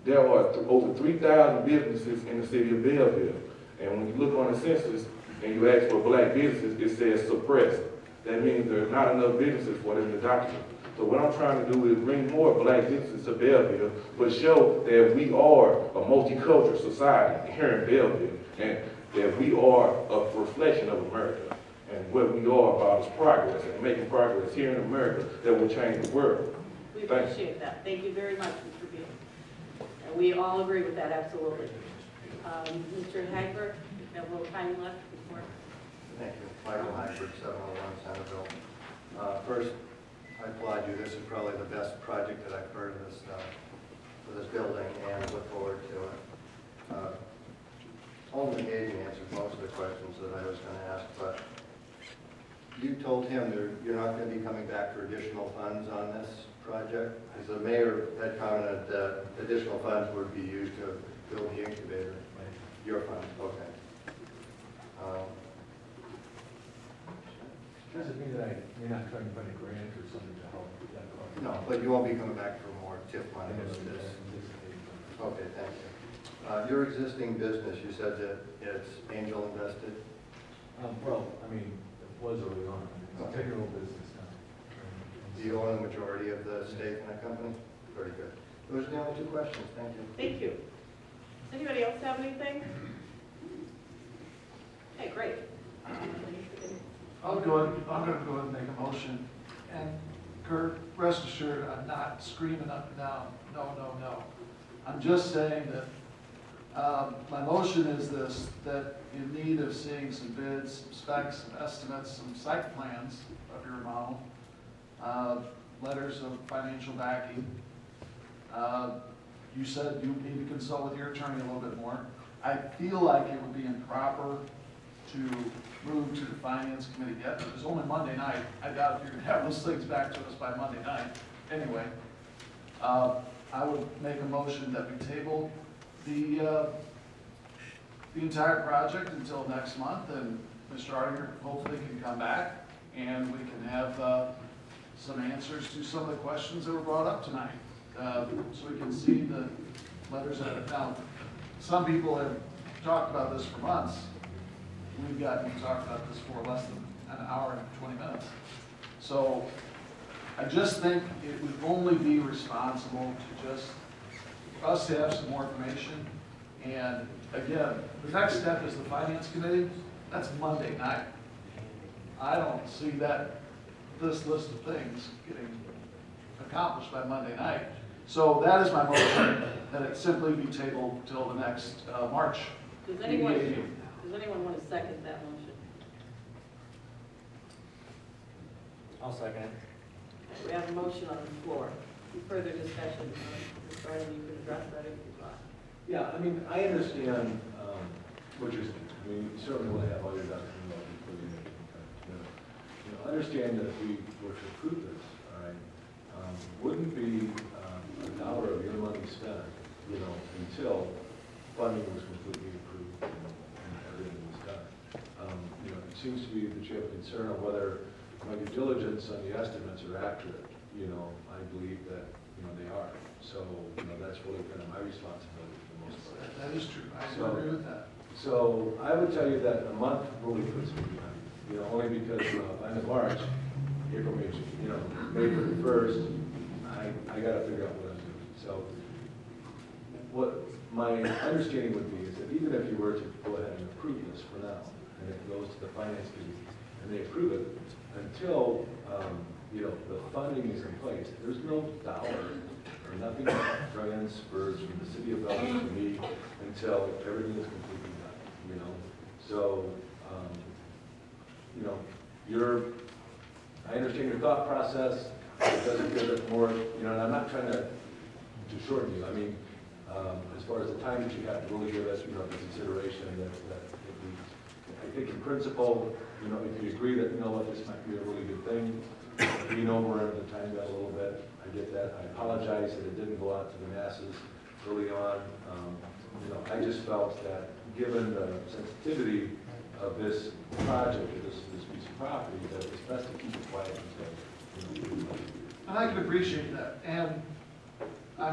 There are over 3,000 businesses in the city of Belleville. And when you look on the census and you ask for black businesses, it says suppressed. That means there's not enough businesses for them to document. So what I'm trying to do is bring more black businesses to Belleville, but show that we are a multicultural society here in Belleville, and that we are a reflection of America. And what we are about is progress, and making progress here in America that will change the world. We appreciate that. Thank you very much, Mr. Beal. And we all agree with that, absolutely. Mr. Hagberg, you have a little time left before. Thank you. Michael Hagberg, 701 Centerville. First, I applaud you. This is probably the best project that I've heard of this, for this building, and look forward to it. Alderman Gagan answered most of the questions that I was going to ask, but you told him you're not going to be coming back for additional funds on this project? Because the mayor had commented that additional funds would be used to build the incubator. Your funds, okay. Doesn't mean that you're not trying to find a grant or something to help with that project. No, but you won't be coming back for more TIF money. Okay, thank you. Your existing business, you said that it's angel invested? Well, I mean, it was early on. It's a 10-year-old business now. Do you own the majority of the stake in that company? Very good. Those are the only 2 questions. Thank you. Thank you. Does anybody else have anything? Okay, great. I'm going to go ahead and make a motion And Kurt, rest assured, I'm not screaming up and down, no, no, no. I'm just saying that my motion is this, that in need of seeing some bids, some specs, some estimates, some site plans of your remodel, letters of financial backing. You said you need to consult with your attorney a little bit more. I feel like it would be improper to move to the finance committee yet. It was only Monday night. I doubt if you're gonna have those things back to us by Monday night. Anyway, I would make a motion that we table the entire project until next month, and Mr. Artinger hopefully can come back and we can have some answers to some of the questions that were brought up tonight. So we can see the letters that are now. Some people have talked about this for months. We've gotten to talk about this for less than an hour and 20 minutes. So I just think it would only be responsible to just us to have some more information. And again, the next step is the finance committee. That's Monday night. I don't see this list of things getting accomplished by Monday night. So that is my motion, that it simply be tabled till the next March. Does anyone want to second that motion? I'll second it. We have a motion on the floor. Any further discussion? Mr. Riley, you can address that if you'd like. Yeah, I mean, I understand what you're saying. I mean, you certainly want to have all your ducks in a row before you make any kind of commitment. You know, understand that if we were to approve this, all right, wouldn't be $1 of your money spent, you know, until funding was completely approved and everything was done. You know, it seems to be that you have a concern of whether my due diligence on the estimates are accurate. You know, I believe that, you know, they are. So, you know, that's really kind of my responsibility for the most part. That is true. I agree with that. So I would tell you that a month really puts me behind, you know, only because end of March, April, May, you know, May 31st, I got to figure out what I'm doing. So what my understanding would be is that even if you were to go ahead and approve this for now, and it goes to the finance committee, and they approve it, until, you know, the funding is in place, there's no dollar or nothing transfers from the city of Belleville to me until everything is completely done, you know? So, you know, I understand your thought process. It doesn't give it more, you know, and I'm not trying to shorten you. I mean, as far as the time that you have to really give us, you know, the consideration that I think in principle, you know, if you agree that, you know what, this might be a really good thing, we know we're in the time got a little bit. I get that. I apologize that it didn't go out to the masses early on. You know, I just felt that given the sensitivity of this project, or this piece of property, that it's best to keep it quiet until, you know, And I can appreciate that. And I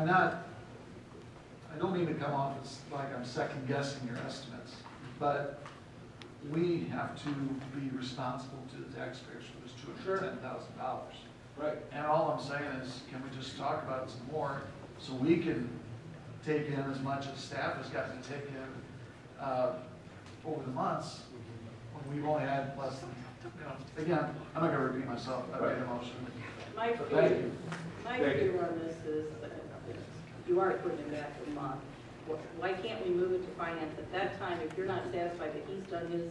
don't mean to come off as like I'm second guessing your estimates, but we have to be responsible to the taxpayers for this $210,000. Right. And all I'm saying is, can we just talk about it some more so we can take in as much as staff has gotten to take in over the months when we've only had less than, you know, again, I'm not going to repeat myself. I made a motion. My view on this is that you are putting it back a month. Why can't we move it to finance at that time? If you're not satisfied that he's done his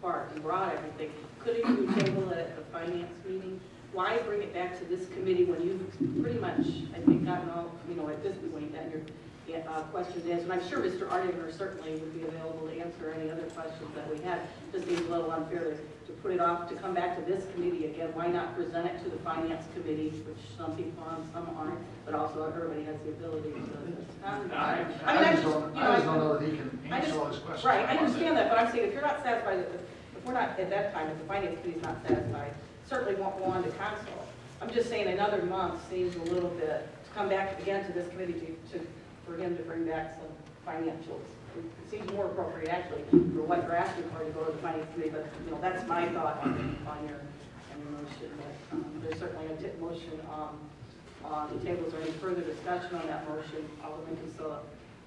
part and brought everything, couldn't you table it at the finance meeting? Why bring it back to this committee when you've pretty much, I think, gotten all, you know, at this point, that your questions answered? And I'm sure Mr. Artinger certainly would be available to answer any other questions that we had. It just seems a little unfair to put it off, to come back to this committee again. Why not present it to the finance committee, which some people are, some aren't, but also everybody has the ability to. I just don't know that he can answer all his questions. Right, I understand that, but I'm saying if you're not satisfied, if we're not, at that time, if the finance committee's not satisfied, certainly won't go on to council. I'm just saying another month seems a little bit, to come back again to this committee for him to bring back some financials. It seems more appropriate actually for what you're asking for to go to the finance committee, but you know, that's my thought on your motion. But there's certainly a motion on the table. Is there any further discussion on that motion? Alderman Casilla.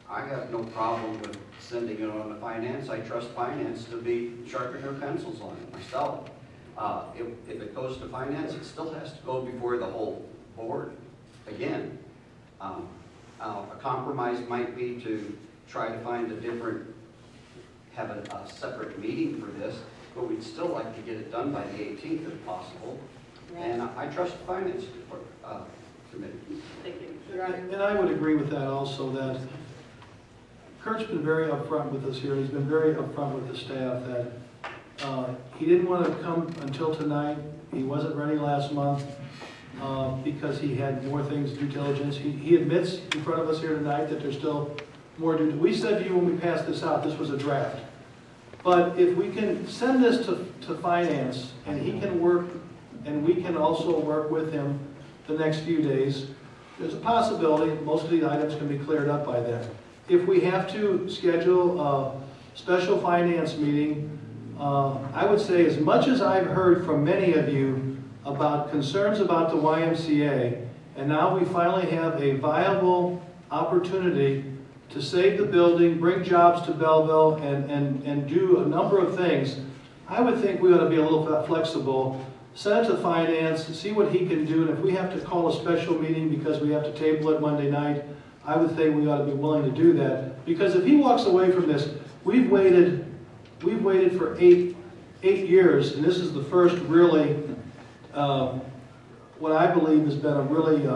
I have no problem with sending it on to finance. I trust finance to be sharpening their pencils on it myself. If it goes to finance, it still has to go before the whole board. Again, a compromise might be to try to find have a separate meeting for this, but we'd still like to get it done by the 18th if possible. And I trust the finance committee. Thank you. Your Honor. And I would agree with that also, that Kurt's been very upfront with us here. He's been very upfront with the staff that he didn't want to come until tonight. He wasn't ready last month because he had more things, due diligence. He admits in front of us here tonight that there's still more due. We said to you when we passed this out, this was a draft. But if we can send this to finance and he can work, and we can also work with him the next few days, there's a possibility most of these items can be cleared up by then. If we have to schedule a special finance meeting, I would say as much as I've heard from many of you about concerns about the YMCA, and now we finally have a viable opportunity to save the building, bring jobs to Belleville, and do a number of things, I would think we ought to be a little bit flexible. Send it to finance, see what he can do, and if we have to call a special meeting because we have to table it Monday night, I would think we ought to be willing to do that. Because if he walks away from this, we've waited for eight years, and this is the first really, what I believe has been a really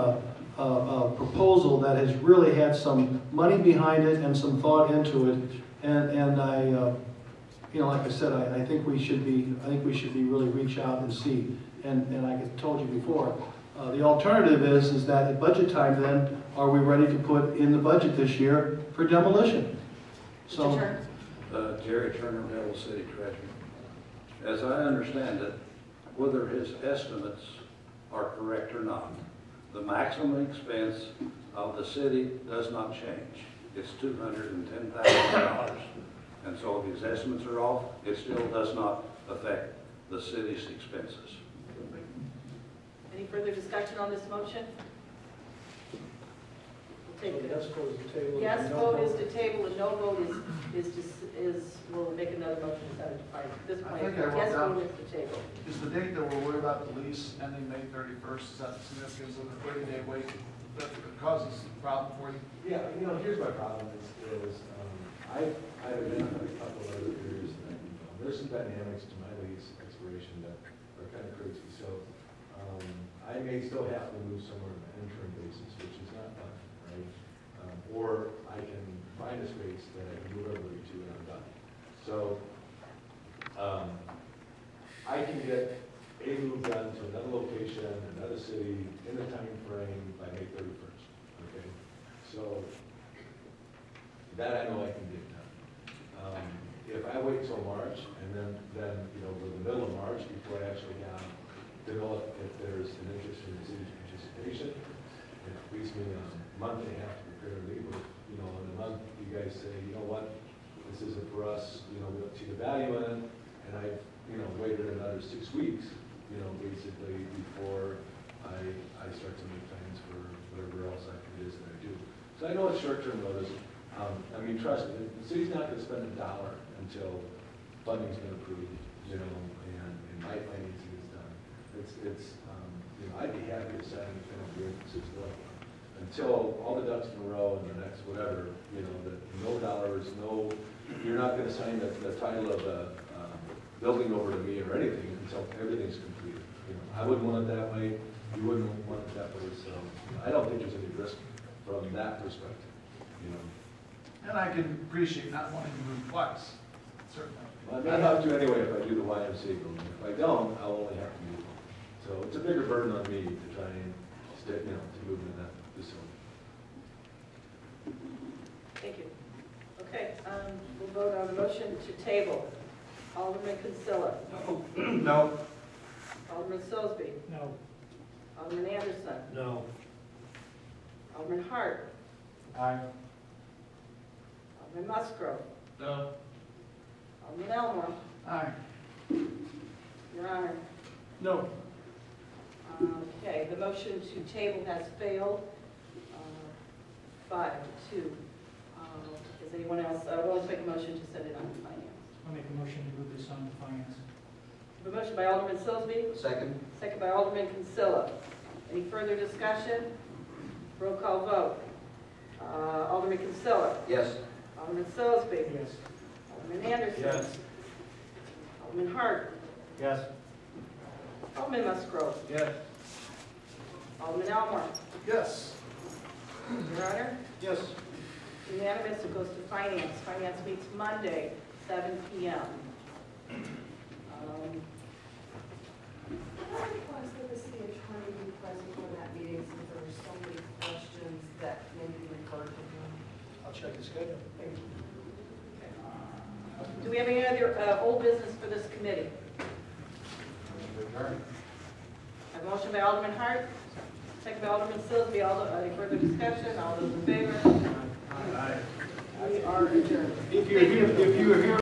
proposal that has really had some money behind it and some thought into it. And I, like I said, I think we should be really reach out and see. And I told you before, the alternative is that at budget time then, are we ready to put in the budget this year for demolition? So, Jerry Turner, Belleville City Treasurer. As I understand it, whether his estimates are correct or not, the maximum expense of the city does not change. It's $210,000. And so if his estimates are off, it still does not affect the city's expenses. Any further discussion on this motion? We'll take yes vote is to table. Yes vote is to table, and no vote we'll make another motion to send it to finance. At this point, yes vote is to table. Is the date that we're worried about the lease ending May 31st, is that the significance of the 30-day wait that causes a problem for you? Yeah, here's my problem is I've identified a couple of other areas that, there's some dynamics to my lease expiration that are kind of crazy. So I may still have to move somewhere on an interim basis, which is not fun, right? Or I can find a space that I can move everybody to and I'm done. So I can get a move done to another location, another city, in the time frame by May 31st, okay? So that I know I can get done. If I wait until March, and then we're in the middle of March before I actually develop if there's an interest in the city's participation, it leaves me a month and a half to prepare to leave. In a month, you guys say, you know what, this isn't for us, we don't see the value in it, and I've waited another 6 weeks, basically before I start to make plans for whatever else it is that I do. So I know it's short-term notice. Trust me, the city's not going to spend $1 until funding's been approved, and my financing is done. I'd be happy to sign the finish agreement until all the ducks in a row and the next whatever, that no dollars, you're not going to sign the title of the building over to me or anything until everything's completed. I wouldn't want it that way. You wouldn't want it that way. So I don't think there's any risk from that perspective. And I can appreciate not wanting to move twice, certainly. Well, I may have to anyway if I do the YMCA building. If I don't, I'll only have to move. So it's a bigger burden on me to try and stay, to move in that facility. Thank you. Okay, we'll vote on the motion to table. Alderman Kinsella. No. Alderman Sillsby. No. Alderman Anderson. No. Alderman Hart. Aye. Alderman Musgrove. No. Alderman Elmore. Aye. Your Honor. No. Okay, the motion to table has failed. 5-2. Is anyone else willing to make a motion to send it on to finance? I'll make a motion to move this on to finance. A motion by Alderman Silsby, Second? second by Alderman Consilla. Any further discussion? Roll call vote. Alderman Consilla. Yes. Alderman Silsby. Yes. Alderman Anderson. Yes. Alderman Hart. Yes. Alderman Musgrove. Yes. Alderman Elmore. Yes. Your Honor, Yes. unanimous, it goes to Finance. Finance meets Monday, 7 p.m. I request that the city attorney be present for that meeting since there were so many questions that may be referred to him. I'll check the schedule. Do we have any other old business for this committee? A motion by Alderman Hart, second by Alderman Silsby. Any further discussion? All those in favor? Aye. We are adjourned. If you're here